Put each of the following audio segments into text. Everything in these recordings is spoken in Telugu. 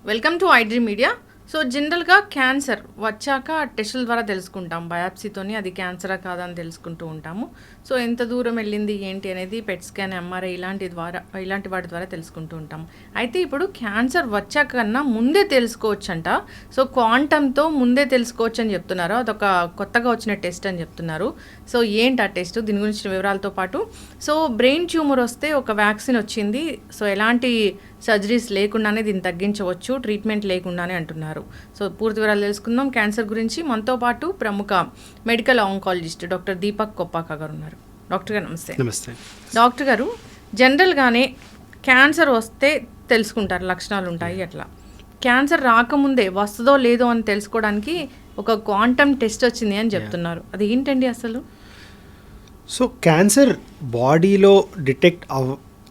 Welcome to iDream media. So జనరల్గా క్యాన్సర్ వచ్చాక టెస్టుల ద్వారా తెలుసుకుంటాం, బయాప్సీతోని అది క్యాన్సరా కాదా అని తెలుసుకుంటూ ఉంటాము. సో ఎంత దూరం వెళ్ళింది ఏంటి అనేది పెట్ స్కాన్, ఎంఆర్ఐ ఇలాంటి వాటి ద్వారా తెలుసుకుంటూ ఉంటాము. అయితే ఇప్పుడు క్యాన్సర్ వచ్చాక కన్నా ముందే తెలుసుకోవచ్చంట. సో క్వాంటంతో ముందే తెలుసుకోవచ్చు అని చెప్తున్నారు. అదొక కొత్తగా వచ్చిన టెస్ట్ అని చెప్తున్నారు. సో ఏంటి ఆ టెస్ట్, దీని గురించిన వివరాలతో పాటు సో బ్రెయిన్ ట్యూమర్ వస్తే ఒక వ్యాక్సిన్ వచ్చింది, సో ఎలాంటి సర్జరీస్ లేకుండానే దీన్ని తగ్గించవచ్చు, ట్రీట్మెంట్ లేకుండానే అంటున్నారు. సో పూర్తి వివరాలు తెలుసుకుందాం. క్యాన్సర్ గురించి మనతో పాటు ప్రముఖ medical oncologist doctor Deepak Koppaka గారు ఉన్నారు. డాక్టర్ గారు నమస్తే. నమస్తే డాక్టర్ గారు, జనరల్గానే క్యాన్సర్ వస్తే తెలుసుకుంటారు, లక్షణాలు ఉంటాయి. అట్లా క్యాన్సర్ రాకముందే వస్తుందో లేదో అని తెలుసుకోవడానికి ఒక క్వాంటమ్ టెస్ట్ వచ్చింది అని చెప్తున్నారు. అది ఏంటండి అసలు? సో క్యాన్సర్ బాడీలో డిటెక్ట్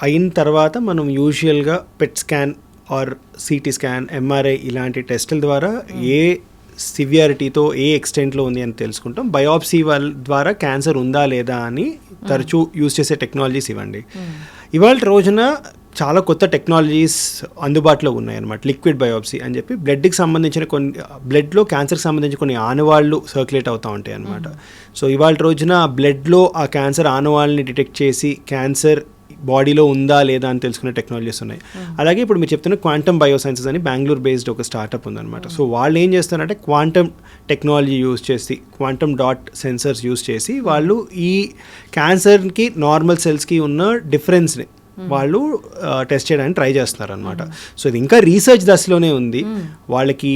అయిన తర్వాత మనం యూజువల్గా PET scan or CT scan, MRI ఇలాంటి టెస్టుల ద్వారా ఏ సివియారిటీతో ఏ ఎక్స్టెంట్లో ఉంది అని తెలుసుకుంటాం. బయాప్సీ ద్వారా క్యాన్సర్ ఉందా లేదా అని తరచూ యూజ్ చేసే టెక్నాలజీస్ ఇవ్వండి. ఇవాళ రోజున చాలా కొత్త టెక్నాలజీస్ అందుబాటులో ఉన్నాయన్నమాట. లిక్విడ్ బయాప్సీ అని చెప్పి బ్లడ్కి సంబంధించిన బ్లడ్లో క్యాన్సర్కి సంబంధించిన కొన్ని ఆనవాళ్ళు సర్క్యులేట్ అవుతూ ఉంటాయి అన్నమాట. సో ఇవాళ రోజున బ్లడ్లో ఆ క్యాన్సర్ ఆనవాళ్ళని డిటెక్ట్ చేసి క్యాన్సర్ బాడీలో ఉందా లేదా అని తెలుసుకునే టెక్నాలజీస్ ఉన్నాయి. అలాగే ఇప్పుడు మీరు చెప్తున్న క్వాంటమ్ బయోసైన్సెస్ అని బెంగళూరు బేస్డ్ ఒక స్టార్టప్ ఉందన్నమాట. సో వాళ్ళు ఏం చేస్తారంటే క్వాంటమ్ టెక్నాలజీ యూజ్ చేసి, క్వాంటమ్ డాట్ సెన్సర్స్ యూజ్ చేసి వాళ్ళు ఈ క్యాన్సర్కి నార్మల్ సెల్స్కి ఉన్న డిఫరెన్స్ని వాళ్ళు టెస్ట్ చేయడానికి ట్రై చేస్తున్నారు అనమాట. సో ఇది ఇంకా రీసెర్చ్ దశలోనే ఉంది. వాళ్ళకి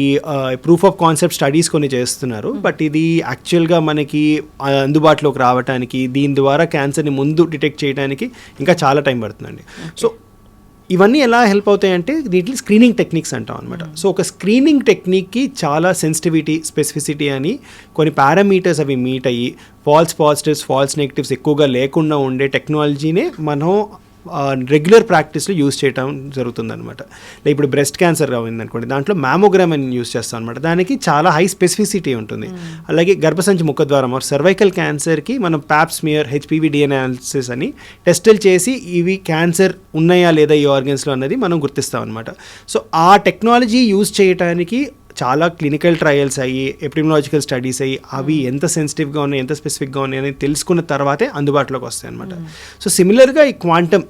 ప్రూఫ్ ఆఫ్ కాన్సెప్ట్ స్టడీస్ కొన్ని చేస్తున్నారు. బట్ ఇది యాక్చువల్గా మనకి అందుబాటులోకి రావడానికి, దీని ద్వారా క్యాన్సర్ని ముందు డిటెక్ట్ చేయడానికి ఇంకా చాలా టైం పడుతుందండి. సో ఇవన్నీ ఎలా హెల్ప్ అవుతాయంటే దీంట్లో స్క్రీనింగ్ టెక్నిక్స్ అంటాం అనమాట. సో ఒక స్క్రీనింగ్ టెక్నిక్కి చాలా సెన్సిటివిటీ, స్పెసిఫిసిటీ అని కొన్ని పారామీటర్స్ అవి మీట్ అయ్యి ఫాల్స్ పాజిటివ్స్, ఫాల్స్ నెగిటివ్స్ ఎక్కువగా లేకుండా ఉండే టెక్నాలజీనే మనం రెగ్యులర్ ప్రాక్టీస్లో యూజ్ చేయడం జరుగుతుంది అనమాట. లైక్ ఇప్పుడు బ్రెస్ట్ క్యాన్సర్ అయింది అనుకోండి, దాంట్లో మ్యామోగ్రామ్ అని యూజ్ చేస్తాం అనమాట. దానికి చాలా హై స్పెసిఫిసిటీ ఉంటుంది. అలాగే గర్భసంచి ముఖద్వారం సర్వైకల్ క్యాన్సర్కి మనం Pap smear, HPV DNA analysis అని టెస్టులు చేసి ఇవి క్యాన్సర్ ఉన్నాయా లేదా ఈ ఆర్గన్స్లో అన్నది మనం గుర్తిస్తాం అనమాట. సో ఆ టెక్నాలజీ యూజ్ చేయడానికి చాలా క్లినికల్ ట్రయల్స్ అయ్యి, ఎపిడెమియాలజికల్ స్టడీస్ అయ్యి, అవి ఎంత సెన్సిటివ్గా ఉన్నాయి, ఎంత స్పెసిఫిక్గా ఉన్నాయి అని తెలుసుకున్న తర్వాతే అందుబాటులోకి వస్తాయి అనమాట. సో సిమిలర్గా ఈ క్వాంటమ్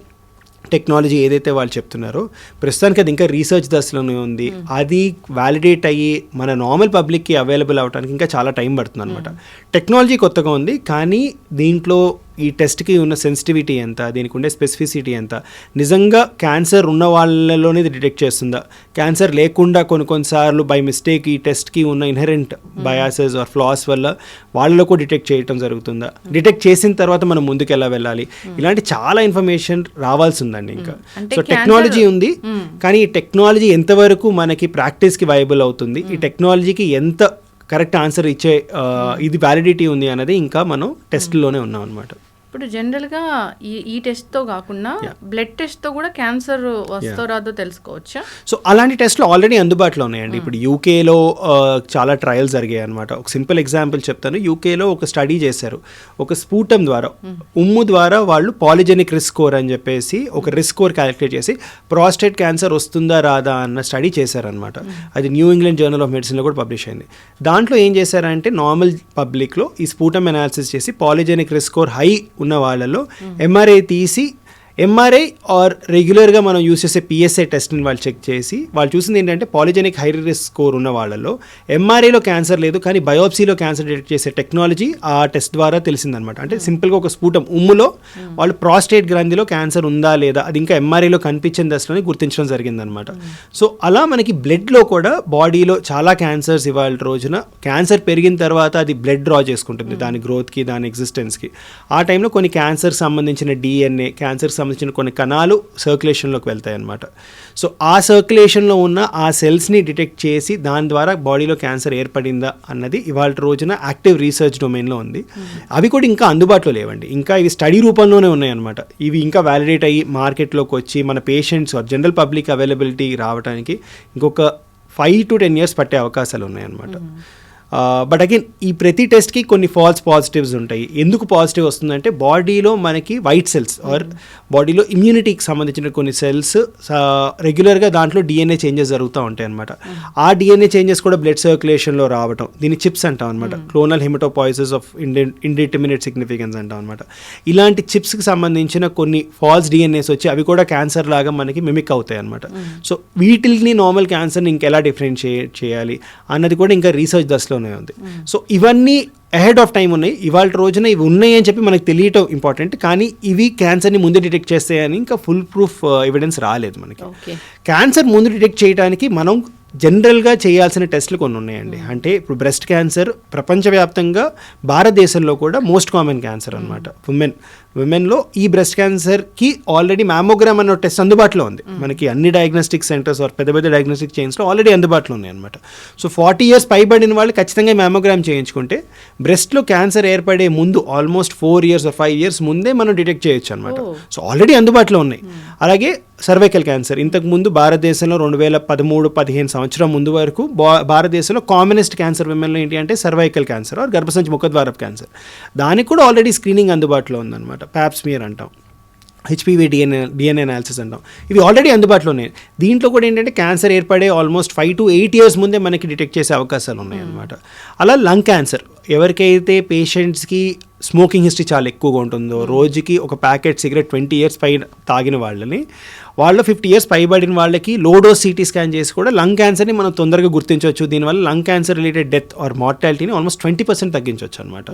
టెక్నాలజీ ఏదైతే వాళ్ళు చెప్తున్నారో ప్రస్తుతానికి అది ఇంకా రీసెర్చ్ దశలోనే ఉంది. అది వ్యాలిడేట్ అయ్యి మన నార్మల్ పబ్లిక్కి అవైలబుల్ అవ్వడానికి ఇంకా చాలా టైం పడుతుంది అనమాట. టెక్నాలజీ కొత్తగా ఉంది, కానీ దీంట్లో ఈ టెస్ట్కి ఉన్న సెన్సిటివిటీ ఎంత, దీనికి ఉండే స్పెసిఫిసిటీ ఎంత, నిజంగా క్యాన్సర్ ఉన్న వాళ్ళలోనే ఇది డిటెక్ట్ చేస్తుందా, క్యాన్సర్ లేకుండా కొన్నిసార్లు బై మిస్టేక్ ఈ టెస్ట్కి ఉన్న ఇన్హెరెంట్ బయాసెస్ ఆర్ ఫ్లాస్ వల్ల వాళ్ళలో కూడా డిటెక్ట్ చేయడం జరుగుతుందా, డిటెక్ట్ చేసిన తర్వాత మనం ముందుకు ఎలా వెళ్ళాలి, ఇలాంటి చాలా ఇన్ఫర్మేషన్ రావాల్సి ఉందండి ఇంకా. సో టెక్నాలజీ ఉంది, కానీ ఈ టెక్నాలజీ ఎంతవరకు మనకి ప్రాక్టీస్కి వైబుల్ అవుతుంది, ఈ టెక్నాలజీకి ఎంత కరెక్ట్ ఆన్సర్ ఇచ్చే ఇది వ్యాలిడిటీ ఉంది అనేది ఇంకా మనం టెస్ట్లోనే ఉన్నాం అనమాట. ఇప్పుడు జనరల్గా ఈ టెస్ట్తో కాకుండా బ్లడ్ టెస్ట్తో కూడా క్యాన్సర్ వస్తో రాదో తెలుసుకోవచ్చా? సో అలాంటి టెస్ట్లు ఆల్రెడీ అందుబాటులో ఉన్నాయండి. ఇప్పుడు యూకేలో చాలా ట్రయల్స్ జరిగాయి అనమాట. ఒక సింపుల్ ఎగ్జాంపుల్ చెప్తాను. యూకేలో ఒక స్టడీ చేశారు. ఒక స్పూటం ద్వారా, ఉమ్ము ద్వారా వాళ్ళు పాలిజెనిక్ రిస్క్ స్కోర్ అని చెప్పేసి ఒక రిస్క్ స్కోర్ క్యాలిక్యులేట్ చేసి ప్రాస్టేట్ క్యాన్సర్ వస్తుందా రాదా అన్న స్టడీ చేశారనమాట. అది న్యూ ఇంగ్లాండ్ జర్నల్ ఆఫ్ మెడిసిన్లో కూడా పబ్లిష్ అయింది. దాంట్లో ఏం చేశారంటే నార్మల్ పబ్లిక్లో ఈ స్పూటం అనాలిసిస్ చేసి పాలిజెనిక్ రిస్క్ స్కోర్ హై ఉన్న వాళ్ళలో ఎంఆర్ఐ తీసి, ఎంఆర్ఐ ఆర్ రెగ్యులర్గా మనం యూస్ చేసే పిఎస్ఐ టెస్ట్ని వాళ్ళు చెక్ చేసి వాళ్ళు చూసింది ఏంటంటే పాలిజెనిక్ హై రిస్క్ స్కోర్ ఉన్న వాళ్ళలో ఎంఆర్ఐలో క్యాన్సర్ లేదు, కానీ బయోప్సీలో క్యాన్సర్ డిటెక్ట్ చేసే టెక్నాలజీ ఆ టెస్ట్ ద్వారా తెలిసిందనమాట. అంటే సింపుల్గా ఒక స్పూటం ఉమ్ములో వాళ్ళు ప్రాస్టేట్ గ్రంథిలో క్యాన్సర్ ఉందా లేదా అది ఇంకా ఎంఆర్ఐలో కనిపించిన దశలోనే గుర్తించడం జరిగిందనమాట. సో అలా మనకి బ్లడ్లో కూడా బాడీలో చాలా క్యాన్సర్స్ ఇవాళ రోజున క్యాన్సర్ పెరిగిన తర్వాత అది బ్లడ్ డ్రా చేసుకుంటుంది దాని గ్రోత్కి, దాని ఎగ్జిస్టెన్స్కి. ఆ టైంలో కొన్ని క్యాన్సర్ సంబంధించిన డిఎన్ఏ, క్యాన్సర్ సంబంధించిన కొన్ని కణాలు సర్క్యులేషన్లోకి వెళ్తాయి అన్నమాట. సో ఆ సర్క్యులేషన్లో ఉన్న ఆ సెల్స్ని డిటెక్ట్ చేసి దాని ద్వారా బాడీలో క్యాన్సర్ ఏర్పడిందా అన్నది ఇవాళ రోజున యాక్టివ్ రీసెర్చ్ డొమైన్లో ఉంది. అవి కూడా ఇంకా అందుబాటులో లేవండి, ఇంకా ఇవి స్టడీ రూపంలోనే ఉన్నాయన్నమాట. ఇవి ఇంకా వ్యాలిడేట్ అయ్యి మార్కెట్లోకి వచ్చి మన పేషెంట్స్ జనరల్ పబ్లిక్ అవైలబిలిటీ రావడానికి ఇంకొక 5 to 10 years పట్టే అవకాశాలు ఉన్నాయన్నమాట. బట్ అగైన్ ఈ ప్రతి టెస్ట్కి కొన్ని ఫాల్స్ పాజిటివ్స్ ఉంటాయి. ఎందుకు పాజిటివ్ వస్తుందంటే బాడీలో మనకి వైట్ సెల్స్ ఆర్ బాడీలో ఇమ్యూనిటీకి సంబంధించిన కొన్ని సెల్స్ రెగ్యులర్గా దాంట్లో డిఎన్ఏ చేంజెస్ జరుగుతూ ఉంటాయి అనమాట. ఆ డిఎన్ఏ చేంజెస్ కూడా బ్లడ్ సర్క్యులేషన్లో రావటం, దీన్ని చిప్స్ అంటాం అనమాట, క్లోనల్ హెమటోపాయిసిస్ ఆఫ్ ఇండిటర్మినేట్ సిగ్నిఫికెన్స్ అంటాం అనమాట. ఇలాంటి చిప్స్కి సంబంధించిన కొన్ని ఫాల్స్ డిఎన్ఏస్ వచ్చి అవి కూడా క్యాన్సర్ లాగా మనకి మిమిక్ అవుతాయి అనమాట. సో వీటిని నార్మల్ క్యాన్సర్ని ఇంకెలా డిఫరెన్షియేట్ చేయాలి అన్నది కూడా ఇంకా రీసెర్చ్ దశలోనే ఉంది. సో ఇవన్నీ అహెడ్ ఆఫ్ టైం ఉన్నాయి. ఇవాళ రోజున ఇవి ఉన్నాయి అని చెప్పి మనకు తెలియటం ఇంపార్టెంట్, కానీ ఇవి క్యాన్సర్ని ముందు డిటెక్ట్ చేస్తాయని ఇంకా ఫుల్ ప్రూఫ్ ఎవిడెన్స్ రాలేదు మనకి. క్యాన్సర్ ముందు డిటెక్ట్ చేయడానికి మనం జనరల్గా చేయాల్సిన టెస్టులు కొన్ని ఉన్నాయండి. అంటే ఇప్పుడు బ్రెస్ట్ క్యాన్సర్ ప్రపంచవ్యాప్తంగా, భారతదేశంలో కూడా మోస్ట్ కామన్ క్యాన్సర్ అనమాట. విమెన్లో ఈ బ్రెస్ట్ క్యాన్సర్కి ఆల్రెడీ మ్యామోగ్రామ్ అనే టెస్ట్ అందుబాటులో ఉంది మనకి. అన్ని డయాగ్నోస్టిక్ సెంటర్స్ పెద్ద పెద్ద డయాగ్నోస్టిక్ చైన్స్లో ఆల్రెడీ అందుబాటులో ఉన్నాయి అనమాట. సో 40 years పైబడిన వాళ్ళు ఖచ్చితంగా మ్యామోగ్రామ్ చేయించుకుంటే బ్రెస్ట్లో క్యాన్సర్ ఏర్పడే ముందు ఆల్మోస్ట్ 4 years or 5 years ముందే మనం డిటెక్ట్ చేయొచ్చు అనమాట. సో ఆల్రెడీ అందుబాటులో ఉన్నాయి. అలాగే సర్వైకల్ క్యాన్సర్ ఇంతకుముందు భారతదేశంలో 2013-15 సంవత్సరం ముందు వరకు భారతదేశంలో కామనెస్ట్ క్యాన్సర్ విమెన్లో ఏంటి అంటే సర్వైకల్ క్యాన్సర్ ఆర్ గర్భసంచి ముఖద్వారపు క్యాన్సర్. దానికి కూడా ఆల్రెడీ స్క్రీనింగ్ అందుబాటులో ఉందన్నమాట. ప్యాప్స్మియర్ అంటాం, హెచ్పివి డిఎన్ఏ అనాలిసిస్ అంటాం, ఇవి ఆల్రెడీ అందుబాటులో ఉన్నాయి. దీంట్లో కూడా ఏంటంటే క్యాన్సర్ ఏర్పడే ఆల్మోస్ట్ 5 to 8 years ముందే మనకి డిటెక్ట్ చేసే అవకాశాలు ఉన్నాయి అన్నమాట. అలా లంగ్ క్యాన్సర్ ఎవరికైతే పేషెంట్స్కి స్మోకింగ్ హిస్టరీ చాలా ఎక్కువగా ఉంటుందో, రోజుకి ఒక ప్యాకెట్ సిగరెట్ 20 years పై తాగిన వాళ్ళని, వాళ్ళు 50 years పైబడిన వాళ్ళకి లో డోస్ సిటీ స్కాన్ చేసి కూడా లంగ్ క్యాన్సర్ని మనం తొందరగా గుర్తించవచ్చు. దీనివల్ల lung cancer related death or మార్టాలిటీని ఆల్మోస్ట్ 20% తగ్గించవచ్చు అనమాట.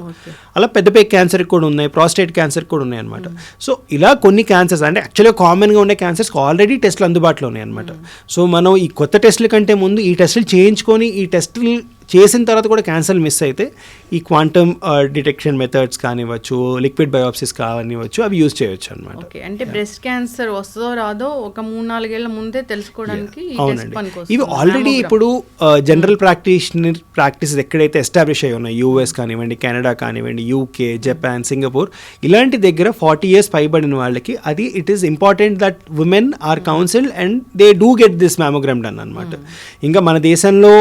అలా పెద్దపేక క్యాన్సర్కి కూడా ఉన్నాయి, ప్రాస్టేట్ క్యాన్సర్కి కూడా ఉన్నాయి అనమాట. సో ఇలా కొన్ని క్యాన్సర్స్ అంటే యాక్చువల్గా కామన్గా ఉండే క్యాన్సర్స్కి ఆల్రెడీ టెస్టులు అందుబాటులో ఉన్నాయి అనమాట. సో మనం ఈ కొత్త టెస్టుల కంటే ముందు ఈ టెస్టులు చేయించుకొని ఈ టెస్టులు చేసిన తర్వాత కూడా క్యాన్సర్ మిస్ అయితే ఈ క్వాంటమ్ డిటెక్షన్ మెథడ్స్ కానివ్వచ్చు, లిక్విడ్ బయోప్సిస్ కానివ్వచ్చు, అవి యూజ్ చేయొచ్చు అనమాట. అంటే బ్రెస్ట్ క్యాన్సర్ వస్తుందో రాదో ఒక 3-4 ఏళ్ల ముందే తెలుసుకోవడానికి అవునండి. ఇవి ఆల్రెడీ ఇప్పుడు జనరల్ ప్రాక్టీసెస్ ఎక్కడైతే ఎస్టాబ్లిష్ అయ్యి ఉన్నాయి, యూఎస్ కానివ్వండి, కెనడా కానివ్వండి, యూకే, జపాన్, సింగపూర్, ఇలాంటి దగ్గర 40 years పైబడిన వాళ్ళకి అది it is important that women are counselled and they do get this mammogram done అనమాట. ఇంకా మన దేశంలో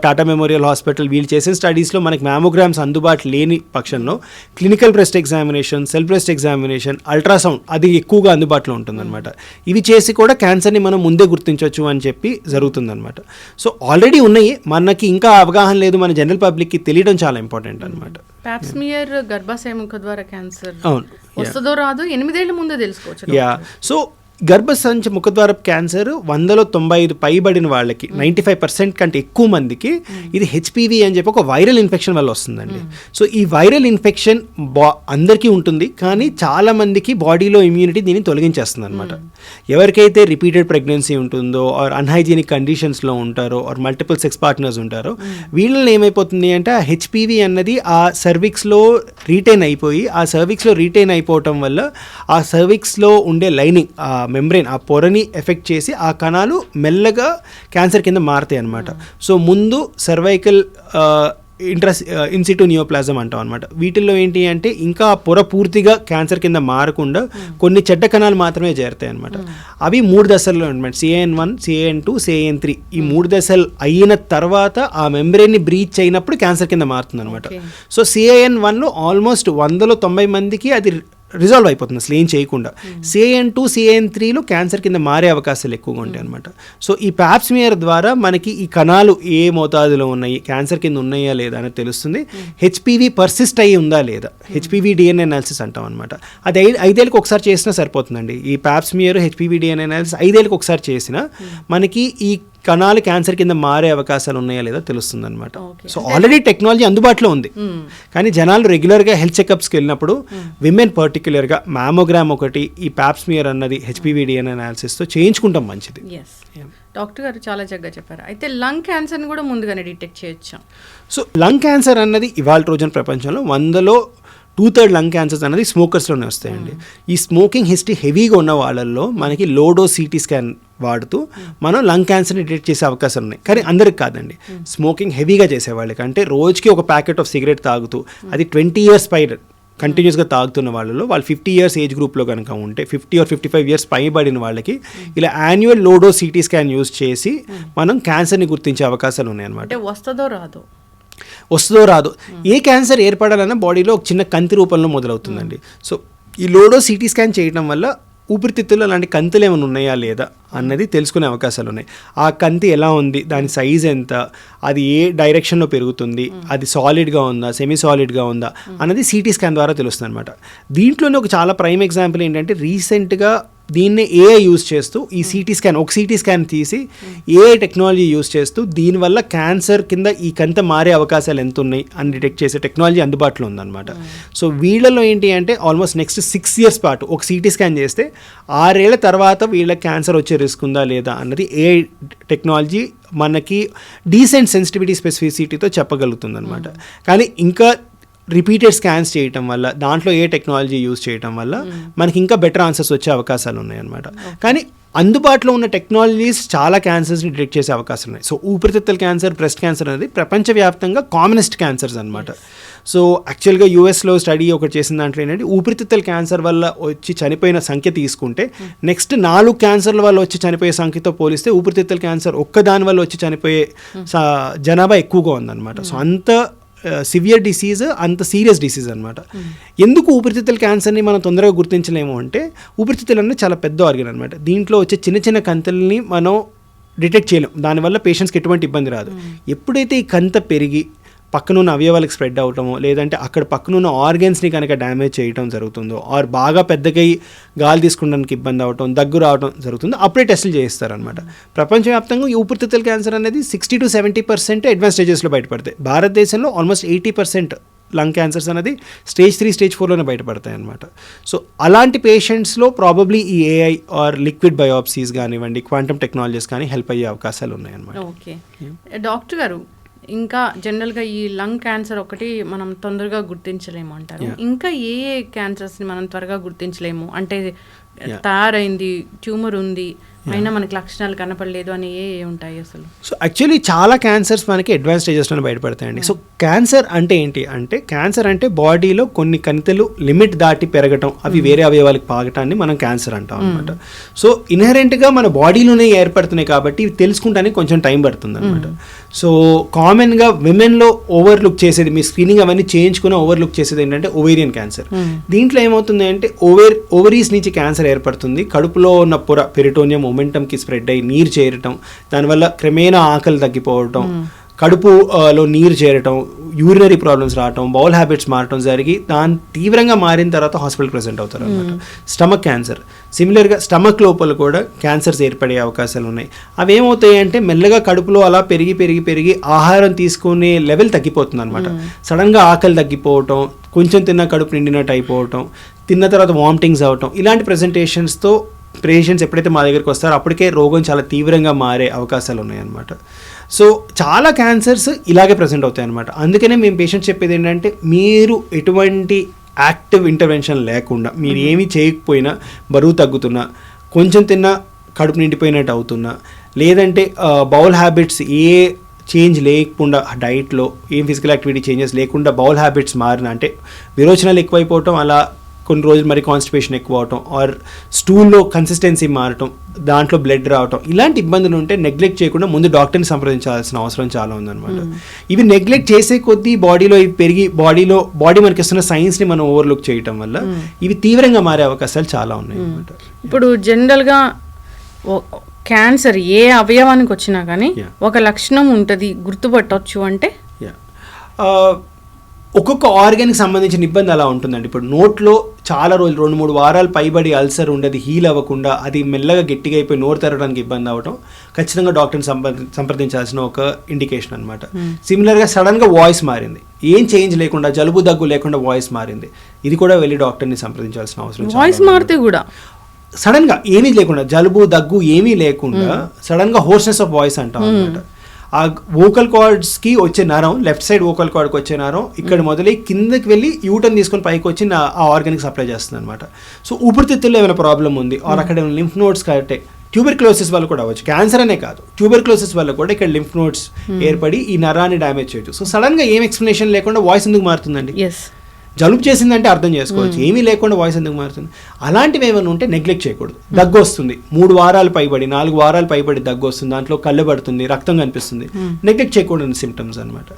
టాటా మెమోరియల్ హాస్పిటల్ వీళ్ళు చేసిన స్టడీస్లో మనకి మ్యామోగ్రామ్స్ అందుబాటు లేని పక్షంలో clinical breast examination, cell breast examination, ultrasound అది ఎక్కువగా అందుబాటులో ఉంటుందన్నమాట. ఇవి చేసి కూడా క్యాన్సర్ని మనం ముందే గుర్తించవచ్చు అని చెప్పి జరుగుతుందన్నమాట. సో ఆల్రెడీ ఉన్నాయి, మనకి ఇంకా అవగాహన లేదు, మన జనరల్ పబ్లిక్కి తెలియడం చాలా ఇంపార్టెంట్ అనమాట. ప్యాప్స్మియర్ గర్భాశయ ముఖద్వార క్యాన్సర్ వస్తుందో రాదో 8 ఏళ్ల ముందే తెలుసుకోవచ్చు. సో గర్భసంచి ముఖద్వారపు క్యాన్సర్ 195 పైబడిన వాళ్ళకి 95% కంటే ఎక్కువ మందికి ఇది హెచ్పివి అని చెప్పి ఒక వైరల్ ఇన్ఫెక్షన్ వల్ల వస్తుందండి. సో ఈ వైరల్ ఇన్ఫెక్షన్ అందరికీ ఉంటుంది, కానీ చాలా మందికి బాడీలో ఇమ్యూనిటీ దీన్ని తొలగించేస్తుంది అనమాట. ఎవరికైతే రిపీటెడ్ ప్రెగ్నెన్సీ ఉంటుందో ఆర్ అన్హైజీనిక్ కండిషన్స్లో ఉంటారో ఆర్ మల్టిపుల్ సెక్స్ పార్ట్నర్స్ ఉంటారో వీళ్ళని ఏమైపోతుంది అంటే ఆ హెచ్పివి అన్నది ఆ సర్విక్స్లో రీటైన్ అయిపోయి, ఆ సర్విక్స్లో రీటైన్ అయిపోవటం వల్ల ఆ సర్విక్స్లో ఉండే లైనింగ్ మెంబ్రెయిన్ ఆ పొరని ఎఫెక్ట్ చేసి ఆ కణాలు మెల్లగా క్యాన్సర్ కింద మారుతాయి అన్నమాట. సో ముందు సర్వైకల్ ఇన్సిటు నియోప్లాజం అంటాం అనమాట. వీటిల్లో ఏంటి అంటే ఇంకా ఆ పొర పూర్తిగా క్యాన్సర్ కింద మారకుండా కొన్ని చెడ్డ కణాలు మాత్రమే చేరుతాయి అనమాట. అవి 3 దశల్లో అనమాట, CAN1, CAN2, CAN3. ఈ 3 దశలు అయిన తర్వాత ఆ మెంబ్రెయిన్ని బ్రీచ్ అయినప్పుడు క్యాన్సర్ కింద మారుతుంది అనమాట. సో CAN1లో ఆల్మోస్ట్ 190 మందికి అది రిజాల్వ్ అయిపోతుంది అసలు ఏం చేయకుండా. CAN2, CAN3లో క్యాన్సర్ కింద మారే అవకాశాలు ఎక్కువగా ఉంటాయి అనమాట. సో ఈ ప్యాప్స్మియర్ ద్వారా మనకి ఈ కణాలు ఏ మోతాదులో ఉన్నాయి, క్యాన్సర్ కింద ఉన్నాయా లేదా అనేది తెలుస్తుంది. హెచ్పివి పర్సిస్ట్ అయ్యి ఉందా లేదా, హెచ్పివి డిఎన్ఏ అనాలిసిస్ అంటాం అనమాట. అది 5 ఏళ్ళకి ఒకసారి చేసినా సరిపోతుందండి. ఈ ప్యాప్స్మియర్ హెచ్పివి డిఎన్ఏ అనాలిసిస్ 5 ఏళ్ళకి ఒకసారి చేసినా మనకి ఈ కణాలు క్యాన్సర్ కింద మారే అవకాశాలు ఉన్నాయా లేదా తెలుస్తుంది అనమాట. సో ఆల్రెడీ టెక్నాలజీ అందుబాటులో ఉంది, కానీ జనాలు రెగ్యులర్గా హెల్త్ చెకప్స్కి వెళ్ళినప్పుడు విమెన్ పర్టికులర్గా మ్యామోగ్రామ్ ఒకటి, ఈ ప్యాప్స్మియర్ అన్నది హెచ్పివి డిఎన్ఏ అనాలిసిస్తో చేయించుకుంటాం మంచిది. డాక్టర్ గారు చాలా చక్కగా చెప్పారు. అయితే లంగ్ క్యాన్సర్ని కూడా ముందుగానే డిటెక్ట్ చేయొచ్చు. సో లంగ్ క్యాన్సర్ అన్నది ఇవాళ రోజున ప్రపంచంలో 100లో 2/3 లంగ్ క్యాన్సర్స్ అనేది స్మోకర్స్లోనే వస్తాయండి. ఈ స్మోకింగ్ హిస్టరీ హెవీగా ఉన్న వాళ్ళల్లో మనకి లో డోస్ సిటీ స్కాన్ వాడుతూ మనం లంగ్ క్యాన్సర్ని డిటెక్ట్ చేసే అవకాశాలు ఉన్నాయి, కానీ అందరికి కాదండి. స్మోకింగ్ హెవీగా చేసేవాళ్ళకి, అంటే రోజుకి ఒక ప్యాకెట్ ఆఫ్ సిగరెట్ తాగుతూ అది 20 years పై కంటిన్యూస్గా తాగుతున్న వాళ్ళలో, వాళ్ళు 50 years ఏజ్ గ్రూప్లో కనుక ఉంటే 50 or 55 years పైబడిన వాళ్ళకి ఇలా యాన్యువల్ లోడో సిటీ స్కాన్ యూజ్ చేసి మనం క్యాన్సర్ని గుర్తించే అవకాశాలు ఉన్నాయన్నమాట. వస్తుందో రాదో వస్తుందో రాదో. ఏ క్యాన్సర్ ఏర్పడాలన్నా బాడీలో ఒక చిన్న కంతి రూపంలో మొదలవుతుందండి. సో ఈ లోడో సిటీ స్కాన్ చేయడం వల్ల ఊపిరితిత్తుల్లో అలాంటి కంతులు ఏమైనా ఉన్నాయా లేదా అన్నది తెలుసుకునే అవకాశాలు ఉన్నాయి. ఆ కంతి ఎలా ఉంది, దాని సైజ్ ఎంత, అది ఏ డైరెక్షన్లో పెరుగుతుంది, అది సాలిడ్గా ఉందా, సెమీ సాలిడ్గా ఉందా అన్నది సిటీ స్కాన్ ద్వారా తెలుస్తుంది అనమాట. దీంట్లోనే ఒక చాలా ప్రైమ్ ఎగ్జాంపుల్ ఏంటంటే రీసెంట్గా దీన్నే ఏఐ యూజ్ చేస్తూ ఈ సిటీ స్కాన్, ఒక సిటీ స్కాన్ తీసి ఏఐ టెక్నాలజీ యూజ్ చేస్తూ దీనివల్ల క్యాన్సర్ కింద ఈ కంత మారే అవకాశాలు ఎంత ఉన్నాయి అని డిటెక్ట్ చేసే టెక్నాలజీ అందుబాటులో ఉందన్నమాట. సో వీళ్ళలో ఏంటి అంటే ఆల్మోస్ట్ నెక్స్ట్ 6 years పాటు ఒక సిటీ స్కాన్ చేస్తే 6 ఏళ్ల తర్వాత వీళ్ళకి క్యాన్సర్ వచ్చే రిస్క్ ఉందా లేదా అన్నది ఏఐ టెక్నాలజీ మనకి డీసెంట్ సెన్సిటివిటీ స్పెసిఫిసిటీతో చెప్పగలుగుతుంది అనమాట. కానీ ఇంకా రిపీటెడ్ స్కాన్స్ చేయటం వల్ల, దాంట్లో ఏ టెక్నాలజీ యూజ్ చేయటం వల్ల మనకి ఇంకా బెటర్ ఆన్సర్స్ వచ్చే అవకాశాలు ఉన్నాయన్నమాట. కానీ అందుబాటులో ఉన్న టెక్నాలజీస్ చాలా క్యాన్సర్స్ని డిటెక్ట్ చేసే అవకాశం ఉన్నాయి. సో ఊపిరితిత్తుల క్యాన్సర్, బ్రెస్ట్ క్యాన్సర్ అనేది ప్రపంచవ్యాప్తంగా కామనెస్ట్ క్యాన్సర్స్ అనమాట. సో యాక్చువల్గా యూఎస్లో స్టడీ ఒకటి చేసిన దాంట్లో ఏంటంటే ఊపిరితిత్తుల క్యాన్సర్ వల్ల వచ్చి చనిపోయిన సంఖ్య తీసుకుంటే నెక్స్ట్ 4 క్యాన్సర్ల వల్ల వచ్చి చనిపోయే సంఖ్యతో పోలిస్తే ఊపిరితిత్తుల క్యాన్సర్ ఒక్కదాని వల్ల వచ్చి చనిపోయే జనాభా ఎక్కువగా ఉందన్నమాట. సో అంత సివియర్ డిసీజ్, అంత సీరియస్ డిసీజ్ అనమాట. ఎందుకు ఊపిరితిత్తుల క్యాన్సర్ని మనం తొందరగా గుర్తించలేము అంటే ఊపిరితిత్తులు అనేది చాలా పెద్ద ఆర్గన్ అనమాట. దీంట్లో వచ్చే చిన్న చిన్న కంతుల్ని మనం డిటెక్ట్ చేయలేం, దానివల్ల పేషెంట్స్కి ఎటువంటి ఇబ్బంది రాదు. ఎప్పుడైతే ఈ కంత పెరిగి పక్కనున్న అవయవాలకు స్ప్రెడ్ అవటమో, లేదంటే అక్కడ పక్కనున్న ఆర్గన్స్ని కనుక డ్యామేజ్ చేయటం జరుగుతుందో, ఆర్ బాగా పెద్దగా గాలి తీసుకోవడానికి ఇబ్బంది అవటం, దగ్గు రావడం జరుగుతుందో అప్పుడే టెస్టులు చేయిస్తారనమాట. ప్రపంచవ్యాప్తంగా ఈ ఊపిరితిత్తుల క్యాన్సర్ అనేది 60 to 70% అడ్వాన్స్ స్టేజెస్లో బయటపడతాయి. భారతదేశంలో ఆల్మోస్ట్ 80% లంగ్ క్యాన్సర్స్ అనేది స్టేజ్ 3, స్టేజ్ 4లోనే బయటపడతాయి అనమాట. సో అలాంటి పేషెంట్స్లో ప్రాబబ్లీ ఈ ఏఐ ఆర్ లిక్విడ్ బయోప్సీస్ కానివ్వండి, క్వాంటమ్ టెక్నాలజీస్ కానీ హెల్ప్ అయ్యే అవకాశాలు ఉన్నాయన్నమాట. ఓకే డాక్టర్ గారు, ఇంకా జనరల్గా ఈ లంగ్ క్యాన్సర్ ఒకటి మనం తొందరగా గుర్తించలేము అంటారు. ఇంకా ఏ ఏ క్యాన్సర్స్ని మనం త్వరగా గుర్తించలేము అంటే తయారైంది, ట్యూమర్ ఉంది, అయినా మనకి లక్షణాలు కనపడలేదు అని ఏ ఉంటాయి అసలు? సో యాక్చువల్లీ చాలా క్యాన్సర్స్ మనకి అడ్వాన్స్ స్టేజెస్లో బయటపడతాయండి. సో క్యాన్సర్ అంటే ఏంటి అంటే, క్యాన్సర్ అంటే బాడీలో కొన్ని కణితులు లిమిట్ దాటి పెరగటం, అవి వేరే అవయవాలకు పాగటాన్ని మనం క్యాన్సర్ అంటాం అనమాట. సో ఇన్హెరెంట్గా మన బాడీలోనే ఏర్పడుతున్నాయి కాబట్టి ఇవి తెలుసుకుంటానికి కొంచెం టైం పడుతుంది అనమాట. సో కామన్గా విమెన్లో ఓవర్లుక్ చేసేది, మీ స్క్రీనింగ్ అవన్నీ చేయించుకుని ఓవర్లుక్ చేసేది ఏంటంటే ఓవేరియన్ క్యాన్సర్. దీంట్లో ఏమవుతుంది అంటే ఓవరీస్ నుంచి క్యాన్సర్ ఏర్పడుతుంది. కడుపులో ఉన్న పొర పెరిటోనియం మొమెంటంకి స్ప్రెడ్ అయ్యి నీరు చేరటం, దానివల్ల క్రమేణా ఆకలి తగ్గిపోవటం, కడుపులో నీరు చేరటం, యూరినరీ ప్రాబ్లమ్స్ రావటం, బౌల్ హ్యాబిట్స్ మారటం జరిగి దాని తీవ్రంగా మారిన తర్వాత హాస్పిటల్ ప్రెజెంట్ అవుతారు అనమాట. స్టమక్ క్యాన్సర్ సిమిలర్గా స్టమక్ లోపల కూడా క్యాన్సర్స్ ఏర్పడే అవకాశాలు ఉన్నాయి. అవి ఏమవుతాయి అంటే మెల్లగా కడుపులో అలా పెరిగి పెరిగి పెరిగి ఆహారం తీసుకునే లెవెల్ తగ్గిపోతుంది అనమాట. సడన్గా ఆకలి తగ్గిపోవటం, కొంచెం తిన్న కడుపు నిండినట్టు అయిపోవటం, తిన్న తర్వాత వామిటింగ్స్ అవటం, ఇలాంటి ప్రెజెంటేషన్స్తో పేషెంట్స్ ఎప్పుడైతే మా దగ్గరికి వస్తారో అప్పటికే రోగం చాలా తీవ్రంగా మారే అవకాశాలు ఉన్నాయన్నమాట. సో చాలా క్యాన్సర్స్ ఇలాగే ప్రజెంట్ అవుతాయి అనమాట. అందుకనే మేము పేషెంట్స్ చెప్పేది ఏంటంటే, మీరు ఎటువంటి యాక్టివ్ ఇంటర్వెన్షన్ లేకుండా, మీరు ఏమీ చేయకపోయినా బరువు తగ్గుతున్నా, కొంచెం తిన్నా కడుపు నిండిపోయినట్టు అవుతున్నా, లేదంటే బౌల్ హ్యాబిట్స్ ఏ చేంజ్ లేకుండా, డైట్లో ఏం ఫిజికల్ యాక్టివిటీ చేంజెస్ లేకుండా బౌల్ హ్యాబిట్స్ మారిన, అంటే విరోచనాలు ఎక్కువైపోవటం, అలా కొన్ని రోజులు మరి కాన్స్టిపేషన్ ఎక్కువ అవటం, ఆర్ స్టూల్లో కన్సిస్టెన్సీ మారటం, దాంట్లో బ్లడ్ రావటం, ఇలాంటి ఇబ్బందులు ఉంటే నెగ్లెక్ట్ చేయకుండా ముందు డాక్టర్ని సంప్రదించాల్సిన అవసరం చాలా ఉందన్నమాట. ఇవి నెగ్లెక్ట్ చేసే కొద్దీ బాడీలో ఇవి పెరిగి బాడీ మనకి ఇస్తున్న సైన్స్ని మనం ఓవర్లుక్ చేయటం వల్ల ఇవి తీవ్రంగా మారే అవకాశాలు చాలా ఉన్నాయి అన్నమాట. ఇప్పుడు జనరల్గా క్యాన్సర్ ఏ అవయవానికి వచ్చినా కానీ ఒక లక్షణం ఉంటుంది, గుర్తుపట్టవచ్చు అంటే ఒక్కొక్క ఆర్గాన్కి సంబంధించిన ఇబ్బంది అలా ఉంటుందండి. ఇప్పుడు నోట్లో చాలా రోజులు 2-3 వారాలు పైబడి అల్సర్ ఉండదు, హీల్ అవ్వకుండా అది మెల్లగా గట్టిగా అయిపోయి నోరు తెరవడానికి ఇబ్బంది అవ్వటం ఖచ్చితంగా డాక్టర్ని సంప్రదించాల్సిన ఒక ఇండికేషన్ అనమాట. సిమిలర్గా సడన్గా వాయిస్ మారింది, ఏం చేంజ్ లేకుండా, జలుబు దగ్గు లేకుండా వాయిస్ మారింది, ఇది కూడా వెళ్ళి డాక్టర్ని సంప్రదించాల్సిన అవసరం. వాయిస్ మారితే కూడా సడన్గా ఏమీ లేకుండా, జలుబు దగ్గు ఏమీ లేకుండా సడన్గా హోర్స్నెస్ ఆఫ్ వాయిస్ అంటాం అనమాట. ఆ వోకల్ కార్డ్స్కి వచ్చే నరం, లెఫ్ట్ సైడ్ వోకల్ కార్డ్కి వచ్చే నరం ఇక్కడ మొదలై కిందకి వెళ్ళి యూటర్న్ తీసుకొని పైకి వచ్చి ఆ ఆర్గానికి సప్లై చేస్తుంది అనమాట. సో ఊపిరితిత్తుల్లో ఏమైనా ప్రాబ్లం ఉంది, ఆర్ అక్కడ లింఫ్ నోడ్స్ కట్టే, ట్యూబర్క్లోసిస్ వల్ల కూడా అవ్వచ్చు, క్యాన్సర్ అనే కాదు, ట్యూబర్క్లోసిస్ వల్ల కూడా ఇక్కడ లింఫ్ నోడ్స్ ఏర్పడి ఈ నరాన్ని డ్యామేజ్ చేయొచ్చు. సో సడన్గా ఏం ఎక్స్ప్లెనేషన్ లేకుండా వాయిస్ ఎందుకు మారుతుందండి? జలుబు చేసిందంటే అర్థం చేసుకోవచ్చు, ఏమీ లేకుండా వాయిస్ ఎందుకు మారుతుంది. అలాంటివి ఏమైనా ఉంటే నెగ్లెక్ట్ చేయకూడదు. దగ్గు వస్తుంది, 3 వారాలు పైబడి 4 వారాలు పైబడి దగ్గు వస్తుంది, దాంట్లో కళ్ళు పడుతుంది, రక్తం కనిపిస్తుంది, నెగ్లెక్ట్ చేయకూడదు సిమ్టమ్స్ అనమాట.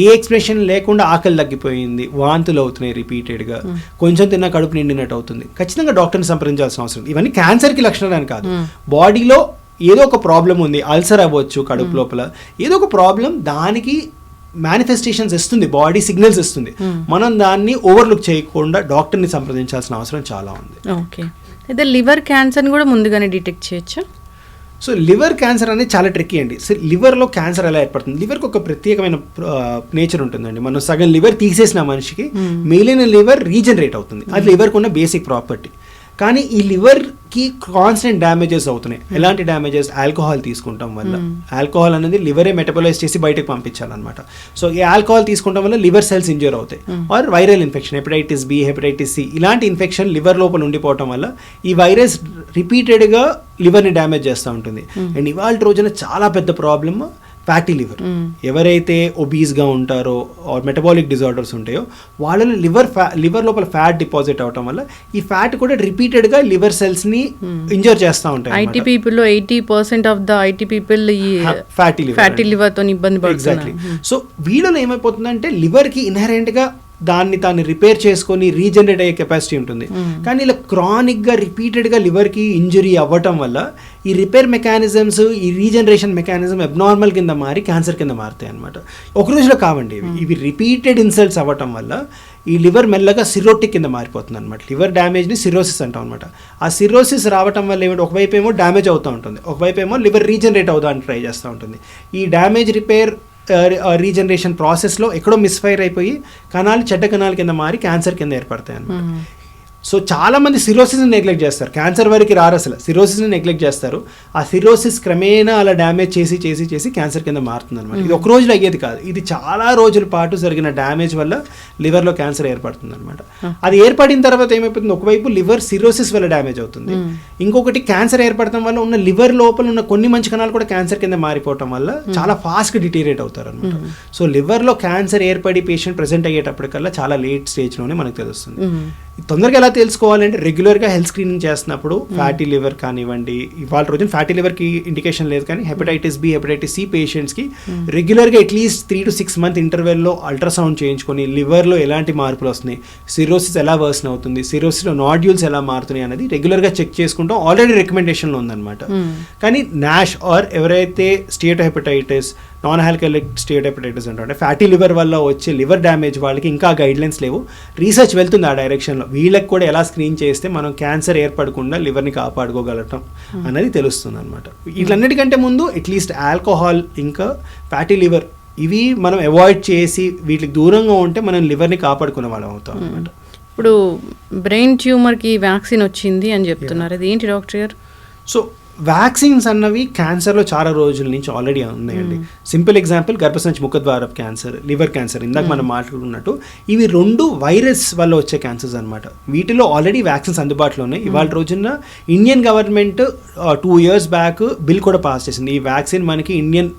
ఏ ఎక్స్ప్రెషన్ లేకుండా ఆకలి తగ్గిపోయింది, వాంతులు అవుతున్నాయి రిపీటెడ్గా, కొంచెం తిన్న కడుపు నిండినట్టు అవుతుంది, ఖచ్చితంగా డాక్టర్ని సంప్రదించాల్సిన అవసరం. ఇవన్నీ క్యాన్సర్కి లక్షణాలని కాదు, బాడీలో ఏదో ఒక ప్రాబ్లం ఉంది, అల్సర్ అవ్వచ్చు కడుపు లోపల, ఏదో ఒక ప్రాబ్లం, దానికి మేనిఫెస్టేషన్స్ ఇస్తుంది, బాడీ సిగ్నల్స్ ఇస్తుంది. మనం దాన్ని ఓవర్లుక్ చేయకుండా డాక్టర్ని సంప్రదించాల్సిన అవసరం చాలా ఉంది. ఓకే, అయితే లివర్ క్యాన్సర్ని కూడా ముందుగానే డిటెక్ట్ చేయొచ్చా? సో లివర్ క్యాన్సర్ అనేది చాలా ట్రిక్కీ అండి. సో లివర్లో క్యాన్సర్ ఎలా ఏర్పడుతుంది? లివర్కి ఒక ప్రత్యేకమైన నేచర్ ఉంటుందండి. మనం సగం లివర్ తీసేసిన మనిషికి మిగిలిన లివర్ రీజనరేట్ అవుతుంది, అది లివర్కి ఉన్న బేసిక్ ప్రాపర్టీ. కానీ ఈ లివర్కి కాన్స్టెంట్ డ్యామేజెస్ అవుతున్నాయి. ఎలాంటి డ్యామేజెస్? ఆల్కహాల్ తీసుకుంటాం వల్ల. ఆల్కహాల్ అనేది లివరే మెటబలైజ్ చేసి బయటకు పంపించాలన్నమాట. సో ఈ ఆల్కహాల్ తీసుకుంటాం వల్ల లివర్ సెల్స్ ఇంజ్యూర్ అవుతాయి. Or viral infection, hepatitis B, hepatitis C, ఇలాంటి ఇన్ఫెక్షన్ లివర్ లోపల ఉండిపోవటం వల్ల ఈ వైరస్ రిపీటెడ్గా లివర్ని డ్యామేజ్ చేస్తూ ఉంటుంది. అండ్ ఇవాళ రోజున చాలా పెద్ద ప్రాబ్లమ్ ఫ్యాటీ లివర్. ఎవరైతే ఒబీస్గా ఉంటారో ఆర్ మెటబాలిక్ డిజార్డర్స్ ఉంటాయో వాళ్ళలో లివర్ లోపల ఫ్యాట్ డిపాజిట్ అవటం వల్ల ఈ ఫ్యాట్ కూడా రిపీటెడ్గా లివర్ సెల్స్ని ఇంజూర్ చేస్తూ ఉంటాయి. ఐటీ పీపుల్లో 80% ఆఫ్ ద ఐటీ పీపుల్ ఈ ఫ్యాటీ లివర్తో ఇబ్బంది పడుతున్నారు. ఎగ్జాక్ట్లీ. సో వీళ్ళలో ఏమైపోతుందంటే లివర్కి ఇన్హెరెంట్గా దాన్ని తాను రిపేర్ చేసుకొని రీజనరేట్ అయ్యే కెపాసిటీ ఉంటుంది. కానీ ఇలా క్రానిక్గా రిపీటెడ్గా లివర్కి ఇంజురీ అవ్వటం వల్ల ఈ రిపేర్ మెకానిజమ్స్, ఈ రీజనరేషన్ మెకానిజం అబ్నార్మల్ కింద మారి క్యాన్సర్ కింద మారుతాయి అనమాట. ఒక రోజులో కావండి ఇవి రిపీటెడ్ ఇన్సల్ట్స్ అవ్వటం వల్ల ఈ లివర్ మెల్లగా సిరోటిక్ కింద మారిపోతుంది అనమాట. లివర్ డ్యామేజ్ని సిరోసిస్ అంటాం అనమాట. ఆ సిరోసిస్ రావటం వల్ల ఏమిటి, ఒకవైపు ఏమో డ్యామేజ్ అవుతూ ఉంటుంది, ఒకవైపు ఏమో లివర్ రీజనరేట్ అవుతానికి ట్రై చేస్తూ ఉంటుంది. ఈ డ్యామేజ్ రిపేర్ రీజనరేషన్ ప్రాసెస్లో ఎక్కడో మిస్ఫైర్ అయిపోయి కణాలు చెడ్డ కణాల కింద మారి క్యాన్సర్ కింద ఏర్పడతాయి అన్నమాట. సో చాలామంది సిరోసిస్ని నెగ్లెక్ట్ చేస్తారు, క్యాన్సర్ వరకు రారు, అసలు సిరోసిస్ని నెగ్లెక్ట్ చేస్తారు. ఆ సిరోసిస్ క్రమేణా అలా డ్యామేజ్ చేసి చేసి చేసి క్యాన్సర్ కింద మారుతుంది అనమాట. ఇది ఒక రోజులో అయ్యేది కాదు, ఇది చాలా రోజుల పాటు జరిగిన డ్యామేజ్ వల్ల లివర్లో క్యాన్సర్ ఏర్పడుతుంది అనమాట. అది ఏర్పడిన తర్వాత ఏమైపోతుంది, ఒకవైపు లివర్ సిరోసిస్ వల్ల డ్యామేజ్ అవుతుంది, ఇంకొకటి క్యాన్సర్ ఏర్పడటం వల్ల ఉన్న లివర్ లోపల ఉన్న కొన్ని మంచి కణాలు కూడా క్యాన్సర్ కింద మారిపోవటం వల్ల చాలా ఫాస్ట్గా డిటీరియేట్ అవుతారు అనమాట. సో లివర్లో క్యాన్సర్ ఏర్పడి పేషెంట్ ప్రెజెంట్ అయ్యేటప్పటికల్లా చాలా లేట్ స్టేజ్లోనే మనకు తెలుస్తుంది. తొందరగా ఎలా తెలుసుకోవాలంటే రెగ్యులర్గా హెల్త్ స్క్రీనింగ్ చేస్తున్నప్పుడు ఫ్యాటీ లివర్ కానివ్వండి, ఇవాళ రోజున ఫ్యాటీ లివర్కి ఇండికేషన్ లేదు కానీ హెపటైటిస్ బి, హెపటైటిస్ సి పేషెంట్స్కి రెగ్యులర్గా అట్లీస్ట్ 3 to 6 month ఇంటర్వెల్లో అల్ట్రాసౌండ్ చేయించుకొని లివర్లో ఎలాంటి మార్పులు వస్తున్నాయి, సిరోసిస్ ఎలా వర్సన్ అవుతుంది, సిరోసిస్లో నాడ్యూల్స్ ఎలా మారుతున్నాయి అనేది రెగ్యులర్గా చెక్ చేసుకుంటాం. ఆల్రెడీ రికమెండేషన్లో ఉందన్నమాట. కానీ నాష్ ఆర్ ఎవరైతే state hepatitis, non alcoholic state hepatitis అంటే ఫ్యాటీ లివర్ వల్ల వచ్చే లివర్ డ్యామేజ్ వాళ్ళకి ఇంకా గైడ్లైన్స్ లేవు, రీసెర్చ్ వెళ్తుంది ఆ డైరెక్షన్లో. వీళ్ళకి కూడా ఎలా స్క్రీన్ చేస్తే మనం క్యాన్సర్ ఏర్పడకుండా లివర్ని కాపాడుకోగలటం అనేది తెలుస్తుంది అనమాట. వీటన్నిటికంటే ముందు అట్లీస్ట్ ఆల్కహాల్ ఇంకా ఫ్యాటీ లివర్ ఇవి మనం అవాయిడ్ చేసి వీటికి దూరంగా ఉంటే మనం లివర్ని కాపాడుకునే వాళ్ళం అవుతాం అనమాట. ఇప్పుడు బ్రెయిన్ ట్యూమర్కి వ్యాక్సిన్ వచ్చింది అని చెప్తున్నారు, అది ఏంటి డాక్టర్ గారు? సో వ్యాక్సిన్స్ అన్నవి క్యాన్సర్లో చాలా రోజుల నుంచి ఆల్రెడీ ఉన్నాయండి. సింపుల్ ఎగ్జాంపుల్ గర్భసంచి ముఖద్వారపు క్యాన్సర్, లివర్ క్యాన్సర్ ఇందాక మనం మాట్లాడుకున్నట్టు ఇవి 2 వైరస్ వల్ల వచ్చే క్యాన్సర్స్ అనమాట. వీటిలో ఆల్రెడీ వ్యాక్సిన్స్ అందుబాటులో ఉన్నాయి. ఇవాళ రోజున Indian government 2 years back bill కూడా పాస్ చేసింది, ఈ వ్యాక్సిన్ మనకి ఇండియన్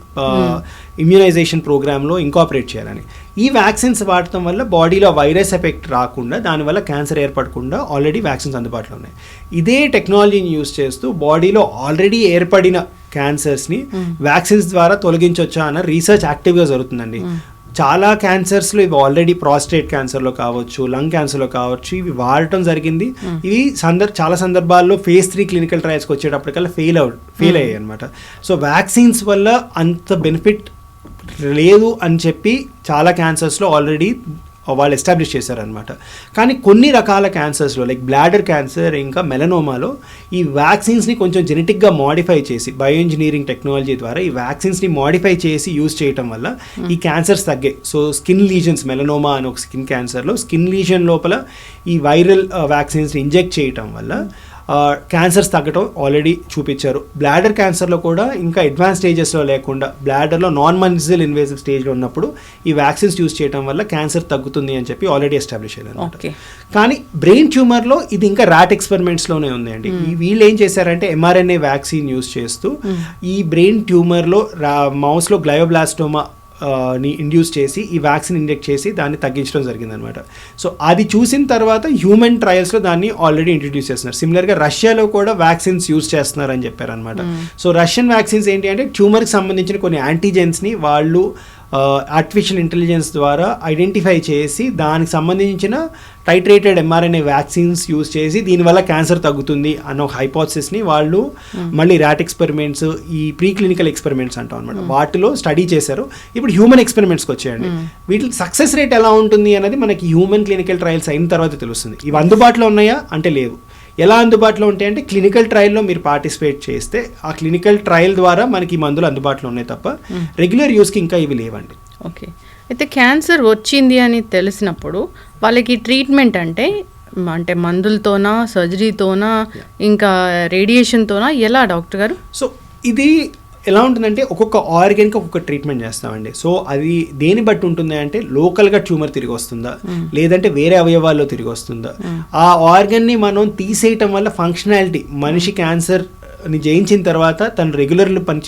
ఇమ్యూనైజేషన్ ప్రోగ్రాంలో ఇంకాపరేట్ చేయాలని. ఈ వ్యాక్సిన్స్ వాడటం వల్ల బాడీలో వైరస్ ఎఫెక్ట్ రాకుండా, దానివల్ల క్యాన్సర్ ఏర్పడకుండా ఆల్రెడీ వ్యాక్సిన్స్ అందుబాటులో ఉన్నాయి. ఇదే టెక్నాలజీని యూజ్ చేస్తూ బాడీలో ఆల్రెడీ ఏర్పడిన క్యాన్సర్స్ని వ్యాక్సిన్స్ ద్వారా తొలగించవచ్చా అన్న రీసెర్చ్ యాక్టివ్గా జరుగుతుందండి. చాలా క్యాన్సర్స్లో ఇవి ఆల్రెడీ ప్రాస్టేట్ క్యాన్సర్లో కావచ్చు, లంగ్ క్యాన్సర్లో కావచ్చు ఇవి వాడటం జరిగింది. ఇవి చాలా సందర్భాల్లో phase 3 క్లినికల్ ట్రయల్స్కి వచ్చేటప్పటికల్లా ఫెయిల్ అయ్యాయి అనమాట. సో వ్యాక్సిన్స్ వల్ల అంత బెనిఫిట్ లేదు అని చెప్పి చాలా క్యాన్సర్స్లో ఆల్రెడీ వాళ్ళు ఎస్టాబ్లిష్ చేశారనమాట. కానీ కొన్ని రకాల క్యాన్సర్స్లో లైక్ బ్లాడర్ క్యాన్సర్ ఇంకా మెలనోమాలో ఈ వ్యాక్సిన్స్ని కొంచెం జెనెటిక్గా మాడిఫై చేసి బయో ఇంజనీరింగ్ టెక్నాలజీ ద్వారా ఈ వ్యాక్సిన్స్ని మాడిఫై చేసి యూజ్ చేయటం వల్ల ఈ క్యాన్సర్స్ తగ్గాయి. సో స్కిన్ లీజన్స్, మెలనోమా అని ఒక స్కిన్ క్యాన్సర్లో స్కిన్ లీజన్ లోపల ఈ వైరల్ వ్యాక్సిన్స్ని ఇంజెక్ట్ చేయటం వల్ల క్యాన్సర్స్ తగ్గటం ఆల్రెడీ చూపించారు. బ్లాడర్ క్యాన్సర్లో కూడా ఇంకా అడ్వాన్స్ స్టేజెస్లో లేకుండా బ్లాడర్లో నాన్ మజిల్ ఇన్వేసివ్ స్టేజ్లో ఉన్నప్పుడు ఈ వ్యాక్సిన్స్ యూజ్ చేయడం వల్ల క్యాన్సర్ తగ్గుతుంది అని చెప్పి ఆల్రెడీ ఎస్టాబ్లిష్ అయ్యారు. కానీ బ్రెయిన్ ట్యూమర్లో ఇది ఇంకా ర్యాట్ ఎక్స్పెరిమెంట్స్లోనే ఉందండి. వీళ్ళు ఏం చేశారంటే mRNA వ్యాక్సిన్ యూజ్ చేస్తూ ఈ బ్రెయిన్ ట్యూమర్లో మౌస్లో గ్లయోబ్లాస్టోమా ని ఇండ్యూస్ చేసి ఈ వ్యాక్సిన్ ఇంజెక్ట్ చేసి దాన్ని తగ్గించడం జరిగిందనమాట. సో అది చూసిన తర్వాత హ్యూమన్ ట్రయల్స్లో దాన్ని ఆల్రెడీ ఇంట్రడ్యూస్ చేస్తున్నారు. సిమిలర్గా రష్యాలో కూడా వ్యాక్సిన్స్ యూజ్ చేస్తున్నారని చెప్పారనమాట. సో రష్యన్ వ్యాక్సిన్స్ ఏంటి అంటే ట్యూమర్కి సంబంధించిన కొన్ని యాంటీజెన్స్ని వాళ్ళు ఆర్టిఫిషియల్ ఇంటెలిజెన్స్ ద్వారా ఐడెంటిఫై చేసి దానికి సంబంధించిన టైట్రేటెడ్ mRNA వ్యాక్సిన్స్ యూజ్ చేసి దీనివల్ల క్యాన్సర్ తగ్గుతుంది అన్న ఒక హైపోథసిస్ని వాళ్ళు మళ్ళీ ర్యాట్ ఎక్స్పెరిమెంట్స్, ఈ ప్రీ క్లినికల్ ఎక్స్పెరిమెంట్స్ అంటాం అనమాట, వాటిలో స్టడీ చేశారు. ఇప్పుడు హ్యూమన్ ఎక్స్పెరిమెంట్స్కి వచ్చాయండి. వీటి సక్సెస్ రేట్ ఎలా ఉంటుంది అనేది మనకి హ్యూమన్ క్లినికల్ ట్రయల్స్ అయిన తర్వాత తెలుస్తుంది. ఇవి అందుబాటులో ఉన్నాయా అంటే లేవు. ఎలా అందుబాటులో ఉంటాయంటే క్లినికల్ ట్రయల్లో మీరు పార్టిసిపేట్ చేస్తే ఆ క్లినికల్ ట్రయల్ ద్వారా మనకి ఈ మందులు అందుబాటులో ఉన్నాయి తప్ప రెగ్యులర్ యూస్కి ఇంకా ఇవి లేవండి. ఓకే, అయితే క్యాన్సర్ వచ్చింది అని తెలిసినప్పుడు వాళ్ళకి ట్రీట్మెంట్ అంటే మందులతోనా, సర్జరీతోనా, ఇంకా రేడియేషన్తోనా, ఎలా డాక్టర్ గారు? సో ఇది ఎలా ఉంటుందంటే ఒక్కొక్క ఆర్గన్కి ఒక్కొక్క ట్రీట్మెంట్ చేస్తామండి. సో అది దేని బట్టి ఉంటుంది అంటే లోకల్గా ట్యూమర్ తిరిగి వస్తుందా, లేదంటే వేరే అవయవాల్లో తిరిగి వస్తుందా, ఆ ఆర్గన్ని మనం తీసేయటం వల్ల ఫంక్షనాలిటీ, మనిషి క్యాన్సర్ని జయించిన తర్వాత తను రెగ్యులర్లు పని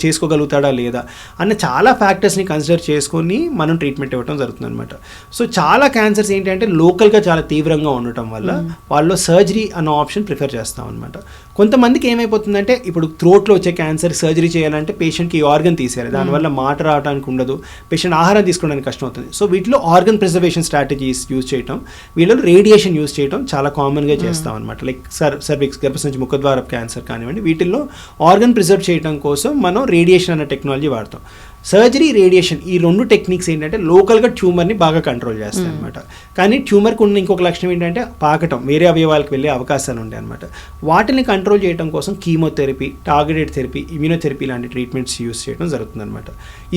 చేసుకోగలుగుతాడా లేదా అన్న చాలా ఫ్యాక్టర్స్ని కన్సిడర్ చేసుకొని మనం ట్రీట్మెంట్ ఇవ్వడం జరుగుతుంది అనమాట. సో చాలా క్యాన్సర్స్ ఏంటంటే లోకల్గా చాలా తీవ్రంగా ఉండటం వల్ల వాళ్ళు సర్జరీ అన్న ఆప్షన్ ప్రిఫర్ చేస్తాం అనమాట. కొంతమందికి ఏమైపోతుందంటే ఇప్పుడు థ్రోట్లో వచ్చే క్యాన్సర్ సర్జరీ చేయాలంటే పేషెంట్కి ఈ ఆర్గన్ తీసేయాలి, దానివల్ల మాట రావడానికి ఉండదు, పేషెంట్ ఆహారం తీసుకోవడానికి కష్టం అవుతుంది. సో వీటిలో ఆర్గన్ ప్రిజర్వేషన్ స్ట్రాటజీస్ యూజ్ చేయటం, వీళ్ళలో రేడియేషన్ యూజ్ చేయడం చాలా కామన్గా చేస్తాం అనమాట. లైక్ సర్విక్స్, గర్భసంచి ముఖద్వార క్యాన్సర్ కానివ్వండి, వీటిల్లో ఆర్గన్ ప్రిజర్వ్ చేయడం కోసం మనం రేడియేషన్ అనే టెక్నాలజీ వాడతాం. సర్జరీ, రేడియేషన్ ఈ రెండు టెక్నిక్స్ ఏంటంటే లోకల్గా ట్యూమర్ని బాగా కంట్రోల్ చేస్తాయి అనమాట. కానీ ట్యూమర్కి ఉన్న ఇంకొక లక్షణం ఏంటంటే పాకటం, వేరే అవయవాలకు వెళ్ళే అవకాశాలు ఉంటాయి అనమాట. వాటిని కంట్రోల్ చేయడం కోసం కీమోథెరపీ, టార్గెటెడ్ థెరపీ, ఇమ్యూనోథెరపీ లాంటి ట్రీట్మెంట్స్ యూజ్ చేయడం జరుగుతుంది అనమాట.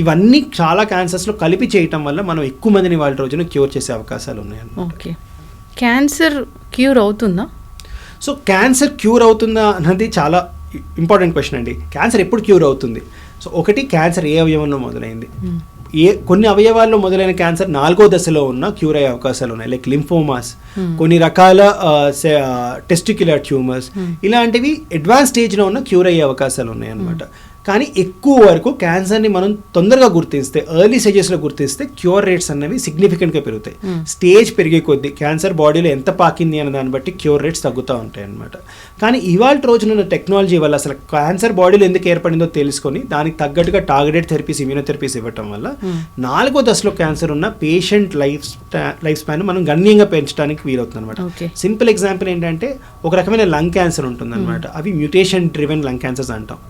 ఇవన్నీ చాలా క్యాన్సర్స్లో కలిపి చేయటం వల్ల మనం ఎక్కువ మందిని వాళ్ళ రోజున క్యూర్ చేసే అవకాశాలు ఉన్నాయి అన్నమాట. ఓకే, క్యాన్సర్ క్యూర్ అవుతుందా? సో క్యాన్సర్ క్యూర్ అవుతుందా అన్నది చాలా ఇంపార్టెంట్ క్వశ్చన్ అండి. క్యాన్సర్ ఎప్పుడు క్యూర్ అవుతుంది? సో ఒకటి, క్యాన్సర్ ఏ అవయవంలో మొదలైంది. కొన్ని అవయవాల్లో మొదలైన క్యాన్సర్ 4వ దశలో ఉన్న క్యూర్ అయ్యే అవకాశాలు ఉన్నాయి. లైక్ లింఫోమాస్, కొన్ని రకాల టెస్టిక్యులర్ ట్యూమర్స్, ఇలాంటివి అడ్వాన్స్ స్టేజ్లో ఉన్న క్యూర్ అయ్యే అవకాశాలు ఉన్నాయి అన్నమాట. కానీ ఎక్కువ వరకు క్యాన్సర్ని మనం తొందరగా గుర్తిస్తే, ఎర్లీ స్టేజెస్లో గుర్తిస్తే క్యూర్ రేట్స్ అనేవి సిగ్నిఫికెంట్గా పెరుగుతాయి. స్టేజ్ పెరిగే కొద్దీ క్యాన్సర్ బాడీలో ఎంత పాకింది అనే దాన్ని బట్టి క్యూర్ రేట్స్ తగ్గుతూ ఉంటాయి అన్నమాట. కానీ ఇవాళ రోజున టెక్నాలజీ వల్ల అసలు క్యాన్సర్ బాడీలో ఎందుకు ఏర్పడిందో తెలుసుకొని దానికి తగ్గట్టుగా టార్గెటెడ్ థెరపీస్, ఇమ్యూనోథెరపీస్ ఇవ్వటం వల్ల 4వ దశలో క్యాన్సర్ ఉన్న పేషెంట్ లైఫ్ స్పాన్ మనం గణనీయంగా పెంచడానికి వీలవుతుంది అనమాట. సింపుల్ ఎగ్జాంపుల్ ఏంటంటే ఒక రకమైన లంగ్ క్యాన్సర్ ఉంటుంది అనమాట. అవి మ్యూటేషన్ డ్రివెన్ లంగ్ క్యాన్సర్స్ అంటాం.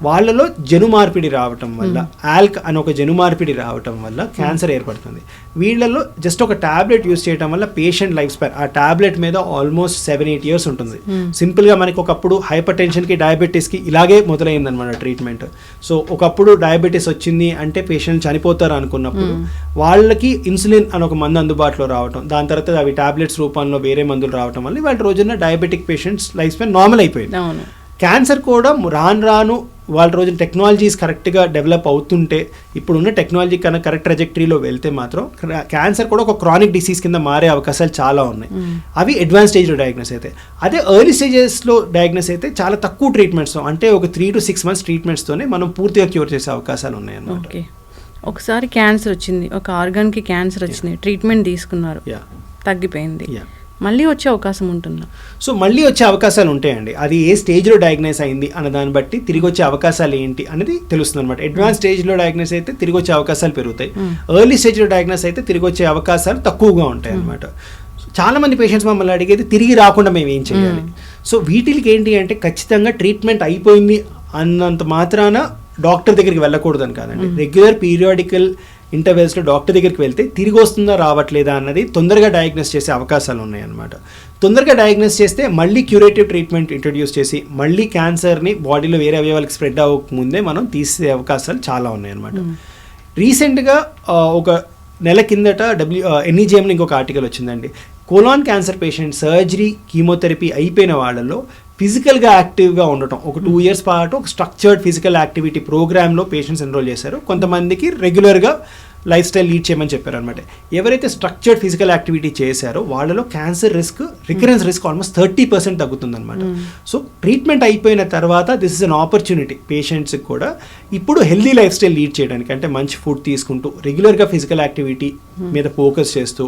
వాళ్ళలో జను మార్పిడి రావటం వల్ల, ఆల్క్ అని ఒక జను మార్పిడి రావటం వల్ల క్యాన్సర్ ఏర్పడుతుంది. వీళ్ళలో జస్ట్ ఒక టాబ్లెట్ యూజ్ చేయడం వల్ల పేషెంట్ లైఫ్ స్పాన్ ఆ టాబ్లెట్ మీద ఆల్మోస్ట్ 7-8 years ఉంటుంది. సింపుల్గా మనకి ఒకప్పుడు హైపర్ టెన్షన్కి, డయాబెటీస్కి ఇలాగే మొదలైందనమాట ట్రీట్మెంట్. సో ఒకప్పుడు డయాబెటీస్ వచ్చింది అంటే పేషెంట్ చనిపోతారు అనుకున్నప్పుడు వాళ్ళకి ఇన్సులిన్ అని ఒక మందు అందుబాటులో రావటం, దాని తర్వాత అవి టాబ్లెట్స్ రూపంలో వేరే మందులు రావటం వల్ల వాళ్ళ రోజున diabetic patients life span normal అయిపోయింది. క్యాన్సర్ కూడా రాను వాళ్ళ రోజున టెక్నాలజీస్ కరెక్ట్గా డెవలప్ అవుతుంటే, ఇప్పుడున్న టెక్నాలజీ కన్నా కరెక్ట్ ట్రాజెక్టరీలో వెళ్తే మాత్రం క్యాన్సర్ కూడా ఒక క్రానిక్ డిసీజ్ కింద మారే అవకాశాలు చాలా ఉన్నాయి. అవి అడ్వాన్స్ స్టేజ్లో డయాగ్నోస్ అయితే. అదే ఎర్లీ స్టేజెస్లో డయాగ్నోస్ అయితే చాలా తక్కువ ట్రీట్మెంట్స్తో, అంటే ఒక 3 to 6 months ట్రీట్మెంట్స్తోనే మనం పూర్తిగా క్యూర్ చేసే అవకాశాలు ఉన్నాయి అన్నమాట. ఓకే, ఒకసారి క్యాన్సర్ వచ్చింది, ఒక ఆర్గాన్కి క్యాన్సర్ వచ్చింది, ట్రీట్మెంట్ తీసుకున్నారు, తగ్గిపోయింది, మళ్ళీ వచ్చే అవకాశం ఉంటుందా? సో మళ్ళీ వచ్చే అవకాశాలు ఉంటాయండి. అది ఏ స్టేజ్లో డయాగ్నైజ్ అయింది అన్న దాన్ని బట్టి తిరిగి వచ్చే అవకాశాలు ఏంటి అనేది తెలుస్తుంది అనమాట. అడ్వాన్స్ స్టేజ్లో డయాగ్నైజ్ అయితే తిరిగి వచ్చే అవకాశాలు పెరుగుతాయి. ఎర్లీ స్టేజ్లో డయాగ్నైజ్ అయితే తిరిగి వచ్చే అవకాశాలు తక్కువగా ఉంటాయి అనమాట. చాలా మంది పేషెంట్స్ మమ్మల్ని అడిగేది తిరిగి రాకుండా మేము ఏం చేయాలి. సో వీటికి ఏంటి అంటే ఖచ్చితంగా ట్రీట్మెంట్ అయిపోయింది అన్నంత మాత్రాన డాక్టర్ దగ్గరికి వెళ్ళకూడదని కాదండి. రెగ్యులర్ పీరియాడికల్ ఇంటర్వెల్స్లో డాక్టర్ దగ్గరికి వెళ్తే తిరిగి వస్తుందా రావట్లేదా అన్నది తొందరగా డయాగ్నోస్ చేసే అవకాశాలు ఉన్నాయన్నమాట. తొందరగా డయాగ్నోస్ చేస్తే మళ్ళీ క్యూరేటివ్ ట్రీట్మెంట్ ఇంట్రడ్యూస్ చేసి మళ్ళీ క్యాన్సర్ని బాడీలో వేరే అవయవాలకు స్ప్రెడ్ అవ్వకముందే మనం తీసే అవకాశాలు చాలా ఉన్నాయన్నమాట. రీసెంట్గా ఒక నెల కిందట NEJMలో ఇంకొక ఆర్టికల్ వచ్చిందండి. Colon cancer patient surgery, chemotherapy అయిపోయిన వాళ్ళలో ఫిజికల్గా యాక్టివ్గా ఉండటం, ఒక 2 years పాటు ఒక స్ట్రక్చర్డ్ ఫిజికల్ యాక్టివిటీ ప్రోగ్రామ్లో పేషెంట్స్ ఎన్రోల్ చేశారు. కొంతమందికి రెగ్యులర్గా లైఫ్ స్టైల్ లీడ్ చేయమని చెప్పారు అనమాట. ఎవరైతే స్ట్రక్చర్డ్ ఫిజికల్ యాక్టివిటీ చేశారో వాళ్ళలో క్యాన్సర్ రికరెన్స్ రిస్క్ ఆల్మోస్ట్ 30% తగ్గుతుంది అనమాట. సో ట్రీట్మెంట్ అయిపోయిన తర్వాత దిస్ ఇస్ అన్ ఆపర్చునిటీ పేషెంట్స్కి కూడా ఇప్పుడు హెల్దీ లైఫ్ స్టైల్ లీడ్ చేయడానికి, అంటే మంచి ఫుడ్ తీసుకుంటూ రెగ్యులర్గా ఫిజికల్ యాక్టివిటీ మీద ఫోకస్ చేస్తూ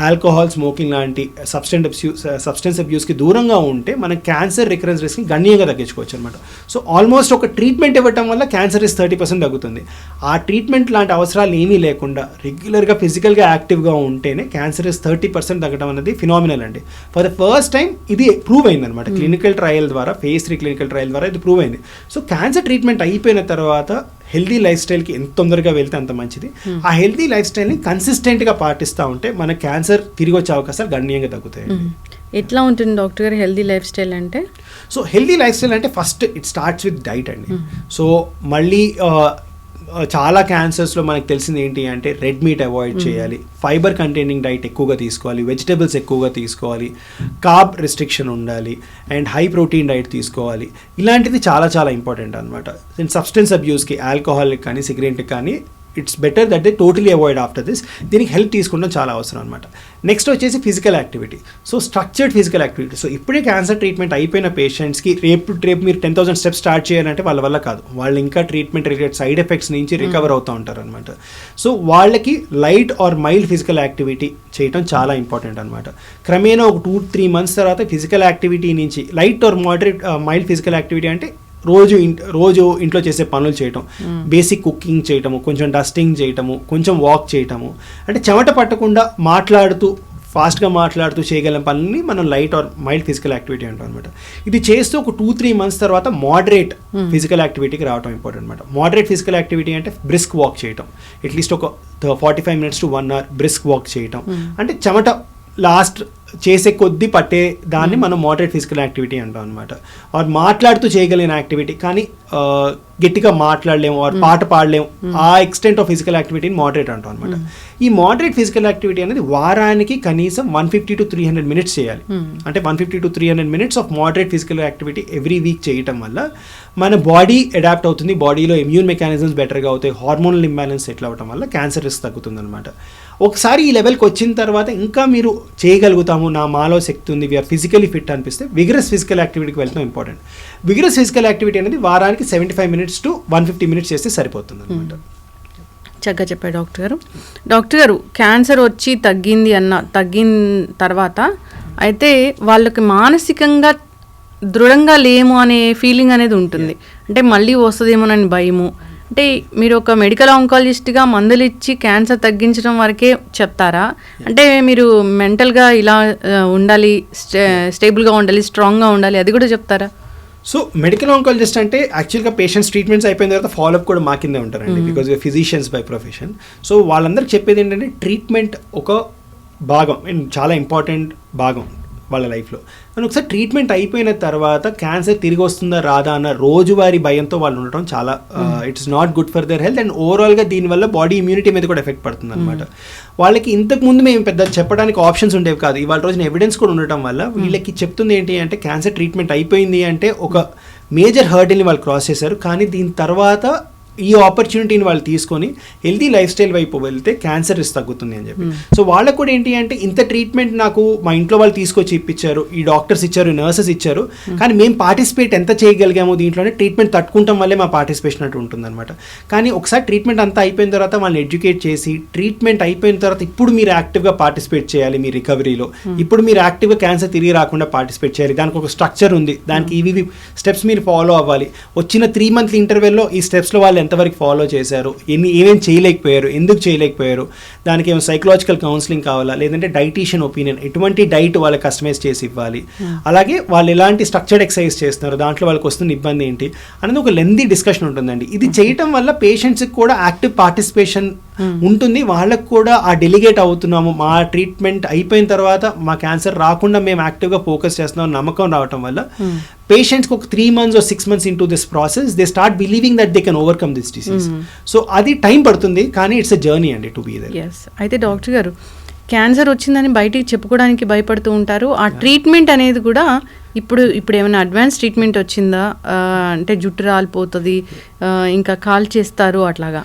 ఆల్కహాల్, స్మోకింగ్ లాంటి సబ్స్టెన్స్ అబ్యూస్కి దూరంగా ఉంటే మనం క్యాన్సర్ రికరెన్స్ రిస్క్ని గణనీయంగా తగ్గించుకోవచ్చు అనమాట. సో ఆల్మోస్ట్ ఒక ట్రీట్మెంట్ ఇవ్వటం వల్ల క్యాన్సర్ రిస్క్ 30% తగ్గుతుంది. ఆ ట్రీట్మెంట్ లాంటి అవసరాలు ఏమీ లేకుండా రెగ్యులర్గా ఫిజికల్గా యాక్టివ్గా ఉంటేనే క్యాన్సర్ రిస్క్ 30% తగ్గడం అనేది ఫినామినల్ అండి. ఫర్ ద ఫస్ట్ టైం ఇది ప్రూవ్ అయింది అనమాట క్లినికల్ ట్రయల్ ద్వారా, phase 3 క్లినికల్ ట్రయల్ ద్వారా ఇది ప్రూవ్ అయింది. సో క్యాన్సర్ ట్రీట్మెంట్ అయిపోయిన తర్వాత హెల్దీ లైఫ్ స్టైల్కి ఎంత తొందరగా వెళ్తే అంత మంచిది. ఆ హెల్దీ లైఫ్ స్టైల్ని కన్సిస్టెంట్గా పాటిస్తూ ఉంటే మన క్యాన్సర్ తిరిగి వచ్చే అవకాశాలు గణనీయంగా తగ్గుతాయి. ఎట్లా ఉంటుంది డాక్టర్ గారు హెల్దీ లైఫ్ స్టైల్ అంటే? సో హెల్దీ లైఫ్ స్టైల్ అంటే first it starts with diet అండి. సో మళ్ళీ చాలా క్యాన్సర్స్లో మనకు తెలిసింది ఏంటి అంటే రెడ్ మీట్ అవాయిడ్ చేయాలి, ఫైబర్ కంటైనింగ్ డైట్ ఎక్కువగా తీసుకోవాలి, వెజిటబుల్స్ ఎక్కువగా తీసుకోవాలి, కార్బ్ రెస్ట్రిక్షన్ ఉండాలి, అండ్ హై ప్రోటీన్ డైట్ తీసుకోవాలి. ఇలాంటిది చాలా చాలా ఇంపార్టెంట్ అనమాట. అండ్ సబ్స్టెన్స్ అబ్యూస్కి, ఆల్కహాల్కి కానీ సిగరెట్కి కానీ it's better that they totally avoid after this. దీనికి హెల్ప్ తీసుకోవడం చాలా అవసరం అనమాట. నెక్స్ట్ వచ్చేసి physical activity. So structured physical activity. So ఇప్పుడే క్యాన్సర్ ట్రీట్మెంట్ అయిపోయిన పేషెంట్స్కి రేపు మీరు 10,000 స్టెప్స్ స్టార్ట్ చేయాలంటే వాళ్ళ వల్ల కాదు. వాళ్ళు ఇంకా ట్రీట్మెంట్ రిలేటెడ్ సైడ్ ఎఫెక్ట్స్ నుంచి రికవర్ అవుతూ ఉంటారు అనమాట. సో వాళ్ళకి light or mild physical activity చేయడం చాలా ఇంపార్టెంట్ అనమాట. క్రమేణా ఒక 2-3 months తర్వాత ఫిజికల్ యాక్టివిటీ నుంచి light or moderate mild physical activity అంటే రోజు ఇంట్లో చేసే పనులు చేయటం, బేసిక్ కుకింగ్ చేయటము, కొంచెం డస్టింగ్ చేయటము, కొంచెం వాక్ చేయటము, అంటే చెమట పట్టకుండా ఫాస్ట్గా మాట్లాడుతూ చేయగల పనులని మనం light or mild physical activity అంటాం అనమాట. ఇది చేస్తూ ఒక 2-3 months తర్వాత మోడరేట్ ఫిజికల్ యాక్టివిటీకి రావడం ఇంపార్టెంట్ అనమాట. మోడరేట్ ఫిజికల్ యాక్టివిటీ అంటే బ్రిస్క్ వాక్ చేయటం, అట్లీస్ట్ ఒక 45 minutes to 1 hour brisk walk చేయటం. అంటే చెమట లాస్ట్ చేసే కొద్దీ పట్టే దాన్ని మనం మోడరేట్ ఫిజికల్ యాక్టివిటీ అంటాం అనమాట. ఆర్ మాట్లాడుతూ చేయగలిగిన యాక్టివిటీ, కానీ గట్టిగా మాట్లాడలేము ఆర్ పాట పాడలేము, ఆ ఎక్స్టెంట్ ఆఫ్ ఫిజికల్ యాక్టివిటీని మోడరేట్ అంటాం అనమాట. ఈ మోడరేట్ ఫిజికల్ యాక్టివిటీ అనేది వారానికి కనీసం 150 to 300 minutes చేయాలి. అంటే 150 to 300 minutes of moderate physical activity every week చేయటం వల్ల మన బాడీ అడాప్ట్ అవుతుంది, బాడీలో ఇమ్యూన్ మెకానిజమ్స్ బెటర్గా అవుతాయి, హార్మోనల్ ఇంబ్యాలెన్స్ సెటిల్ అవ్వడం వల్ల క్యాన్సర్ రిస్క్ తగ్గుతుంది అనమాట. ఒకసారి ఈ లెవెల్కి వచ్చిన తర్వాత ఇంకా మీరు చేయగలుగుతాము, మాలో శక్తి ఉంది, వీఆర్ ఫిజికలీ ఫిట్ అనిపిస్తే విగరస్ ఫిజికల్ యాక్టివిటీకి వెళ్తాం ఇంపార్టెంట్. విగరస్ ఫిజికల్ యాక్టివిటీ అనేది వారానికి 75 minutes to 150 minutes చేస్తే సరిపోతుంది అనమాట. చక్కగా చెప్పారు డాక్టర్ గారు. క్యాన్సర్ వచ్చి తగ్గిన తర్వాత అయితే వాళ్ళకి మానసికంగా దృఢంగా లేము అనే ఫీలింగ్ అనేది ఉంటుంది. అంటే మళ్ళీ వస్తుందేమోనని భయము. అంటే మీరు ఒక మెడికల్ ఆంకాలజిస్ట్గా మందులు ఇచ్చి క్యాన్సర్ తగ్గించడం వరకే చెప్తారా? అంటే మీరు మెంటల్గా ఇలా ఉండాలి, స్టేబుల్గా ఉండాలి, స్ట్రాంగ్గా ఉండాలి, అది కూడా చెప్తారా? సో మెడికల్ ఆంకాలజిస్ట్ అంటే యాక్చువల్గా పేషెంట్స్ ట్రీట్మెంట్స్ అయిపోయిన తర్వాత ఫాలోఅప్ కూడా మా కిందే ఉంటారండి, because physicians by profession. So వాళ్ళందరికీ చెప్పేది ఏంటంటే ట్రీట్మెంట్ ఒక భాగం అండ్ చాలా ఇంపార్టెంట్ భాగం వాళ్ళ లైఫ్లో. కానీ ఒకసారి ట్రీట్మెంట్ అయిపోయిన తర్వాత క్యాన్సర్ తిరిగి వస్తుందా రాదా అన్న రోజువారీ భయంతో వాళ్ళు ఉండటం చాలా it's not good for their health. And ఓవరాల్గా దీనివల్ల బాడీ ఇమ్యూనిటీ మీద కూడా ఎఫెక్ట్ పడుతుంది అనమాట. వాళ్ళకి ఇంతకుముందు మేము పెద్ద చెప్పడానికి ఆప్షన్స్ ఉండేవి కాదు. ఇవాళ రోజున ఎవిడెన్స్ కూడా ఉండటం వల్ల వీళ్ళకి చెప్తుంది ఏంటి అంటే క్యాన్సర్ ట్రీట్మెంట్ అయిపోయింది అంటే ఒక మేజర్ హర్డిల్ని వాళ్ళు క్రాస్ చేశారు. కానీ దీని తర్వాత ఈ ఆపర్చునిటీని వాళ్ళు తీసుకొని హెల్దీ లైఫ్ స్టైల్ వైపు వెళ్తే క్యాన్సర్ రిస్క్ తగ్గుతుంది అని చెప్పి. సో వాళ్ళకు కూడా ఏంటి అంటే ఇంత ట్రీట్మెంట్ నాకు మా ఇంట్లో వాళ్ళు తీసుకొచ్చి ఇప్పించారు, ఈ డాక్టర్స్ ఇచ్చారు, నర్సెస్ ఇచ్చారు, కానీ మేము పార్టిసిపేట్ ఎంత చేయగలిగాము దీంట్లోనే ట్రీట్మెంట్ తట్టుకుంటాం వల్లే మా పార్టిసిపేషన్ అటు ఉంటుంది అనమాట. కానీ ఒకసారి ట్రీట్మెంట్ అంతా అయిపోయిన తర్వాత వాళ్ళని ఎడ్యుకేట్ చేసి ట్రీట్మెంట్ అయిపోయిన తర్వాత ఇప్పుడు మీరు యాక్టివ్గా పార్టిసిపేట్ చేయాలి మీ రికవరీలో, ఇప్పుడు మీరు యాక్టివ్గా క్యాన్సర్ తిరిగి రాకుండా పార్టిసిపేట్ చేయాలి, దానికి ఒక స్ట్రక్చర్ ఉంది, దానికి ఇవి స్టెప్స్ మీరు ఫాలో అవ్వాలి. వచ్చిన 3 month ఇంటర్వెల్లో ఈ స్టెప్స్లో వాళ్ళు ఎంతవరకు ఫాలో చేశారు, ఏమేమి చేయలేకపోయారు, ఎందుకు చేయలేకపోయారు, దానికి ఏమైనా సైకలాజికల్ కౌన్సిలింగ్ కావాలా, లేదంటే డైటీషియన్ ఒపీనియన్, ఎటువంటి డైట్ వాళ్ళకి కస్టమైజ్ చేసి ఇవ్వాలి, అలాగే వాళ్ళు ఎలాంటి స్ట్రక్చర్డ్ ఎక్సర్సైజ్ చేస్తున్నారు, దాంట్లో వాళ్ళకి వస్తున్న ఇబ్బంది ఏంటి అనేది ఒక లెందీ డిస్కషన్ ఉంటుందండి. ఇది చేయటం వల్ల పేషెంట్స్కి కూడా యాక్టివ్ పార్టిసిపేషన్ ఉంటుంది, వాళ్ళకు కూడా ఆ డెలిగేట్ అవుతున్నాము, మా ట్రీట్మెంట్ అయిపోయిన తర్వాత మా క్యాన్సర్ రాకుండా మేము యాక్టివ్గా ఫోకస్ చేస్తున్నాం నమ్మకం రావటం వల్ల పేషెంట్స్కి ఒక 3 months or 6 months into this process they start believing that they can overcome this disease. So అది టైం పడుతుంది, కానీ ఇట్స్ ఎ జర్నీ అండి టు బీ దేర్. yes అయితే డాక్టర్ గారు క్యాన్సర్ వచ్చిందని బయటికి చెప్పుకోవడానికి భయపడుతూ ఉంటారు. ఆ ట్రీట్మెంట్ అనేది కూడా ఇప్పుడు ఏమైనా అడ్వాన్స్ ట్రీట్మెంట్ వచ్చిందా? అంటే జుట్టు రాలిపోతుంది, ఇంకా కాల్ చేస్తారు అట్లాగా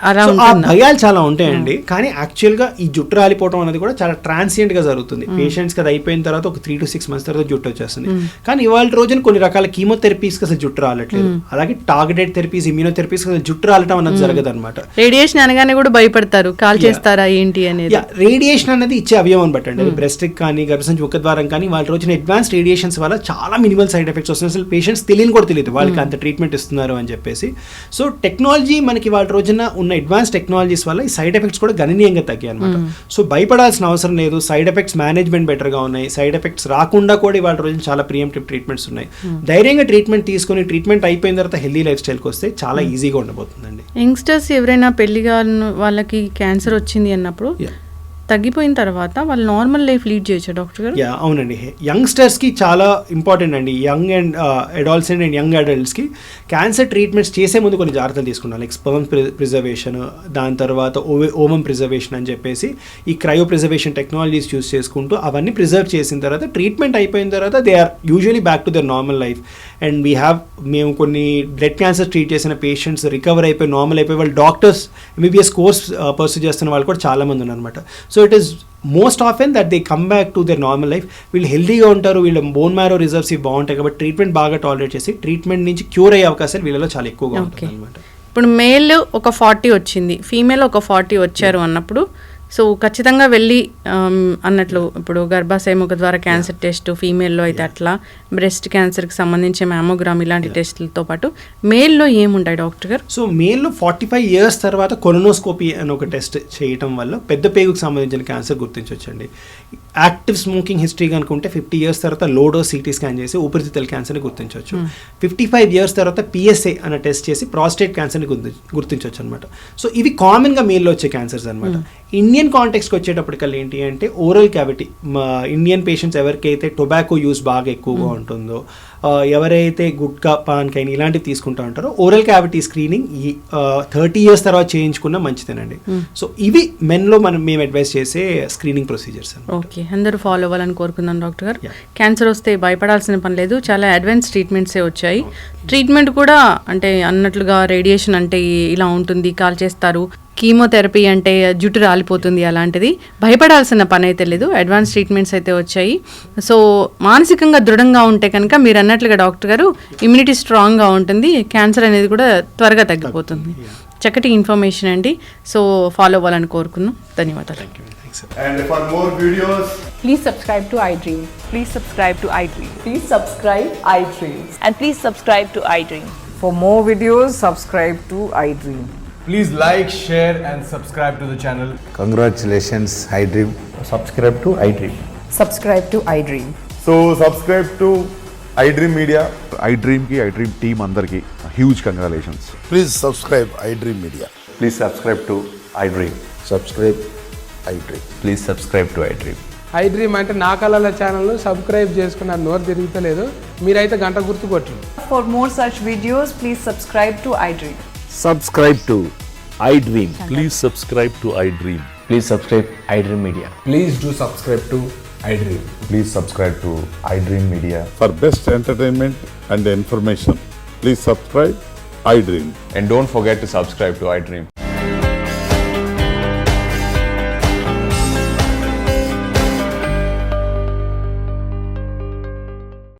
అలా So, ఆ ఉంటుందా? భయాలు చాలా ఉంటాయండి. కానీ యాక్చువల్గా ఈ జుట్టు రాలిపోవడం అనేది కూడా చాలా ట్రాన్సియంట్ గా జరుగుతుంది. పేషెంట్స్కి అది అయిపోయిన తర్వాత ఒక 3 to 6 months తర్వాత జుట్టు వచ్చేస్తుంది. కానీ ఇవాళ రోజున కొన్ని రకాల కీమోథెరపీస్కి అసలు జుట్టు రాలట్లేదు. అలాగే టార్గెటెడ్ థెరపీస్, ఇమ్యూనోథెరపీస్ అసలు జుట్టు రాలటం అనేది జరగదు అనమాట. రేడియేషన్ అనగానే కూడా భయపడతారు, కాల్ చేస్తారా ఏంటి అనేది. రేడియేషన్ అనేది ఇచ్చే అవయవం బట్టి అండి. బ్రెస్ట్ కానీ గర్భసంచి ముఖద్వారం కానీ వాళ్ళ రోజున అడ్వాన్స్ రేడియేషన్స్ వల్ల చాలా మినిమల్ సైడ్ ఎఫెక్ట్స్ వస్తున్నాయి. అసలు పేషెంట్స్ తెలియని కూడా తెలియదు వాళ్ళకి అంత ట్రీట్మెంట్ ఇస్తున్నారు అని చెప్పేసి. సో టెక్నాలజీ మనకి వాళ్ళ రోజున ఉన్న అడ్వాన్స్ టెక్నాలజీస్ వల్ల ఈ సైడ్ ఎఫెక్ట్స్ కూడా గణనీయంగా తగ్గాయి అనమాట. సో భయపడాల్సిన అవసరం లేదు. సైడ్ ఎఫెక్ట్స్ మేనేజ్మెంట్ బెటర్గా ఉన్నాయి. సైడ్ ఎఫెక్ట్స్ రాకుండా కూడా ఇవాళ రోజున చాలా ప్రియంటివ్ ట్రీట్మెంట్స్ ఉన్నాయి. ధైర్యంగా ట్రీట్మెంట్ తీసుకుని ట్రీట్మెంట్ అయిపోయిన తర్వాత హెల్దీ లైఫ్ స్టైల్కి వస్తే చాలా ఈజీగా ఉండబోతుందండి. యంగ్స్టర్స్ ఎవరైనా పెళ్లిగా వాళ్ళకి క్యాన్సర్ వచ్చింది అన్నప్పుడు తగ్గిపోయిన తర్వాత వాళ్ళు నార్మల్ లైఫ్ లీడ్ చేయొచ్చు డాక్టర్ గారు? అవునండి. యంగ్స్టర్స్కి చాలా ఇంపార్టెంట్ అండి. Young and adolescent and young అడల్ట్స్కి క్యాన్సర్ ట్రీట్మెంట్స్ చేసే ముందు కొన్ని జాగ్రత్తలు తీసుకున్నాం. లైక్ స్పర్మ్ ప్రిజర్వేషన్, దాని తర్వాత ఓమం ప్రిజర్వేషన్ అని చెప్పేసి ఈ క్రయో ప్రిజర్వేషన్ టెక్నాలజీస్ యూస్ చేసుకుంటూ అవన్నీ ప్రిజర్వ్ చేసిన తర్వాత ట్రీట్మెంట్ అయిపోయిన తర్వాత they are usually back to their normal life. And మేము కొన్ని బ్లడ్ క్యాన్సర్ ట్రీట్ చేసిన పేషెంట్స్ రికవర్ అయిపోయి నార్మల్ అయిపోయి వాళ్ళు డాక్టర్స్ ఎంబీబీఎస్ కోర్స్ పర్సూ చేస్తున్న వాళ్ళు కూడా చాలామంది ఉన్నారనమాట. So it is most often that they come back to their normal life. వీళ్ళు హెల్తీగా ఉంటారు, వీళ్ళ బోన్ మ్యారో రిజర్వ్స్ ఇవి బాగుంటాయి కాబట్టి ట్రీట్మెంట్ బాగా టాలరేట్ చేసి ట్రీట్మెంట్ నుంచి క్యూర్ అయ్యే అవకాశాలు వీళ్ళలో చాలా ఎక్కువగా ఉంటుంది అనమాట. ఇప్పుడు మేల్ ఒక 40 వచ్చింది, ఫీమేల్ ఒక 40 వచ్చారు అన్నప్పుడు సో ఖచ్చితంగా వెళ్ళి అన్నట్లు ఇప్పుడు గర్భాశయ ముఖ ద్వారా క్యాన్సర్ టెస్ట్ ఫీమేల్లో అయితే అట్లా, బ్రెస్ట్ క్యాన్సర్కి సంబంధించి మ్యామోగ్రామ్ ఇలాంటి టెస్టులతో పాటు మేల్లో ఏముంటాయి డాక్టర్ గారు? సో మేల్లో 45 years తర్వాత కొలనోస్కోపీ అని ఒక టెస్ట్ చేయటం వల్ల పెద్ద పేగుకు సంబంధించిన క్యాన్సర్ గుర్తించవచ్చండి. యాక్టివ్ స్మోకింగ్ హిస్టరీ కనుకుంటే 50 years తర్వాత లోడో సిటీ స్కాన్ చేసి ఊపిరితిత్తుల క్యాన్సర్ని గుర్తించవచ్చు. 55 years తర్వాత పిఎస్ఏ అనే టెస్ట్ చేసి ప్రాస్టేట్ క్యాన్సర్ని గుర్తించవచ్చు అనమాట. సో ఇవి కామన్గా మేల్లో వచ్చే క్యాన్సర్స్ అనమాట. ఇండియన్ కాంటెక్స్కి వచ్చేటప్పటికల్లా ఏంటి అంటే ఓరల్ క్యావిటీ, ఇండియన్ పేషెంట్స్ ఎవరికైతే టొబాకో యూస్ బాగా ఎక్కువగా ఉంటుందో, ఎవరైతే గుట్కా పాన్కైన్ ఇలాంటివి తీసుకుంటూ ఉంటారో ఓరల్ క్యావిటీ స్క్రీనింగ్ 30 years తర్వాత చేయించుకున్నా మంచిదేనండి. సో ఇవి మెన్లో మేము అడ్వైస్ చేసే స్క్రీనింగ్ ప్రొసీజర్స్. ఓకే, అందరూ ఫాలో అవ్వాలని కోరుకుందాం డాక్టర్ గారు. క్యాన్సర్ వస్తే భయపడాల్సిన పని లేదు, చాలా అడ్వాన్స్ ట్రీట్మెంట్సే వచ్చాయి. ట్రీట్మెంట్ కూడా అంటే అన్నట్లుగా రేడియేషన్ అంటే ఇలా ఉంటుంది, కాల్ చేస్తారు, కీమోథెరపీ అంటే జుట్టు రాలిపోతుంది, అలాంటిది భయపడాల్సిన పని అయితే లేదు. అడ్వాన్స్ ట్రీట్మెంట్స్ అయితే వచ్చాయి. సో మానసికంగా దృఢంగా ఉంటే కనుక మీరు అన్నట్లుగా డాక్టర్ గారు ఇమ్యూనిటీ స్ట్రాంగ్గా ఉంటుంది, క్యాన్సర్ అనేది కూడా త్వరగా తగ్గిపోతుంది. చక్కటి ఇన్ఫర్మేషన్ అండి. సో ఫాలో అవ్వాలని కోరుకున్నాం. ధన్యవాదాలు. And for more videos, Please subscribe to iDream. Please subscribe to iDream. Please subscribe iDream. And please subscribe to iDream. For more videos, subscribe to iDream. please like, share and subscribe to the channel. Congratulations, iDream. subscribe to iDream. Subscribe to iDream. So subscribe to iDream Media. iDream ki iDream team అందరికి huge congratulations. Please subscribe iDream Media. Please subscribe to iDream. Subscribe iDream. Please subscribe to iDream. iDream అంటే నా కళల ఛానల్ను సబ్స్క్రైబ్ చేసుకున్న నోరు తిరుగుతలేదు, మీరైతే గంట గుర్తు కొట్టండి. For more such videos, please subscribe to iDream. Subscribe to iDream. Please subscribe to iDream. Please subscribe iDream Media. Please do subscribe to iDream. Please subscribe to iDream Media. For best entertainment and information, please subscribe iDream. And don't forget to subscribe to iDream.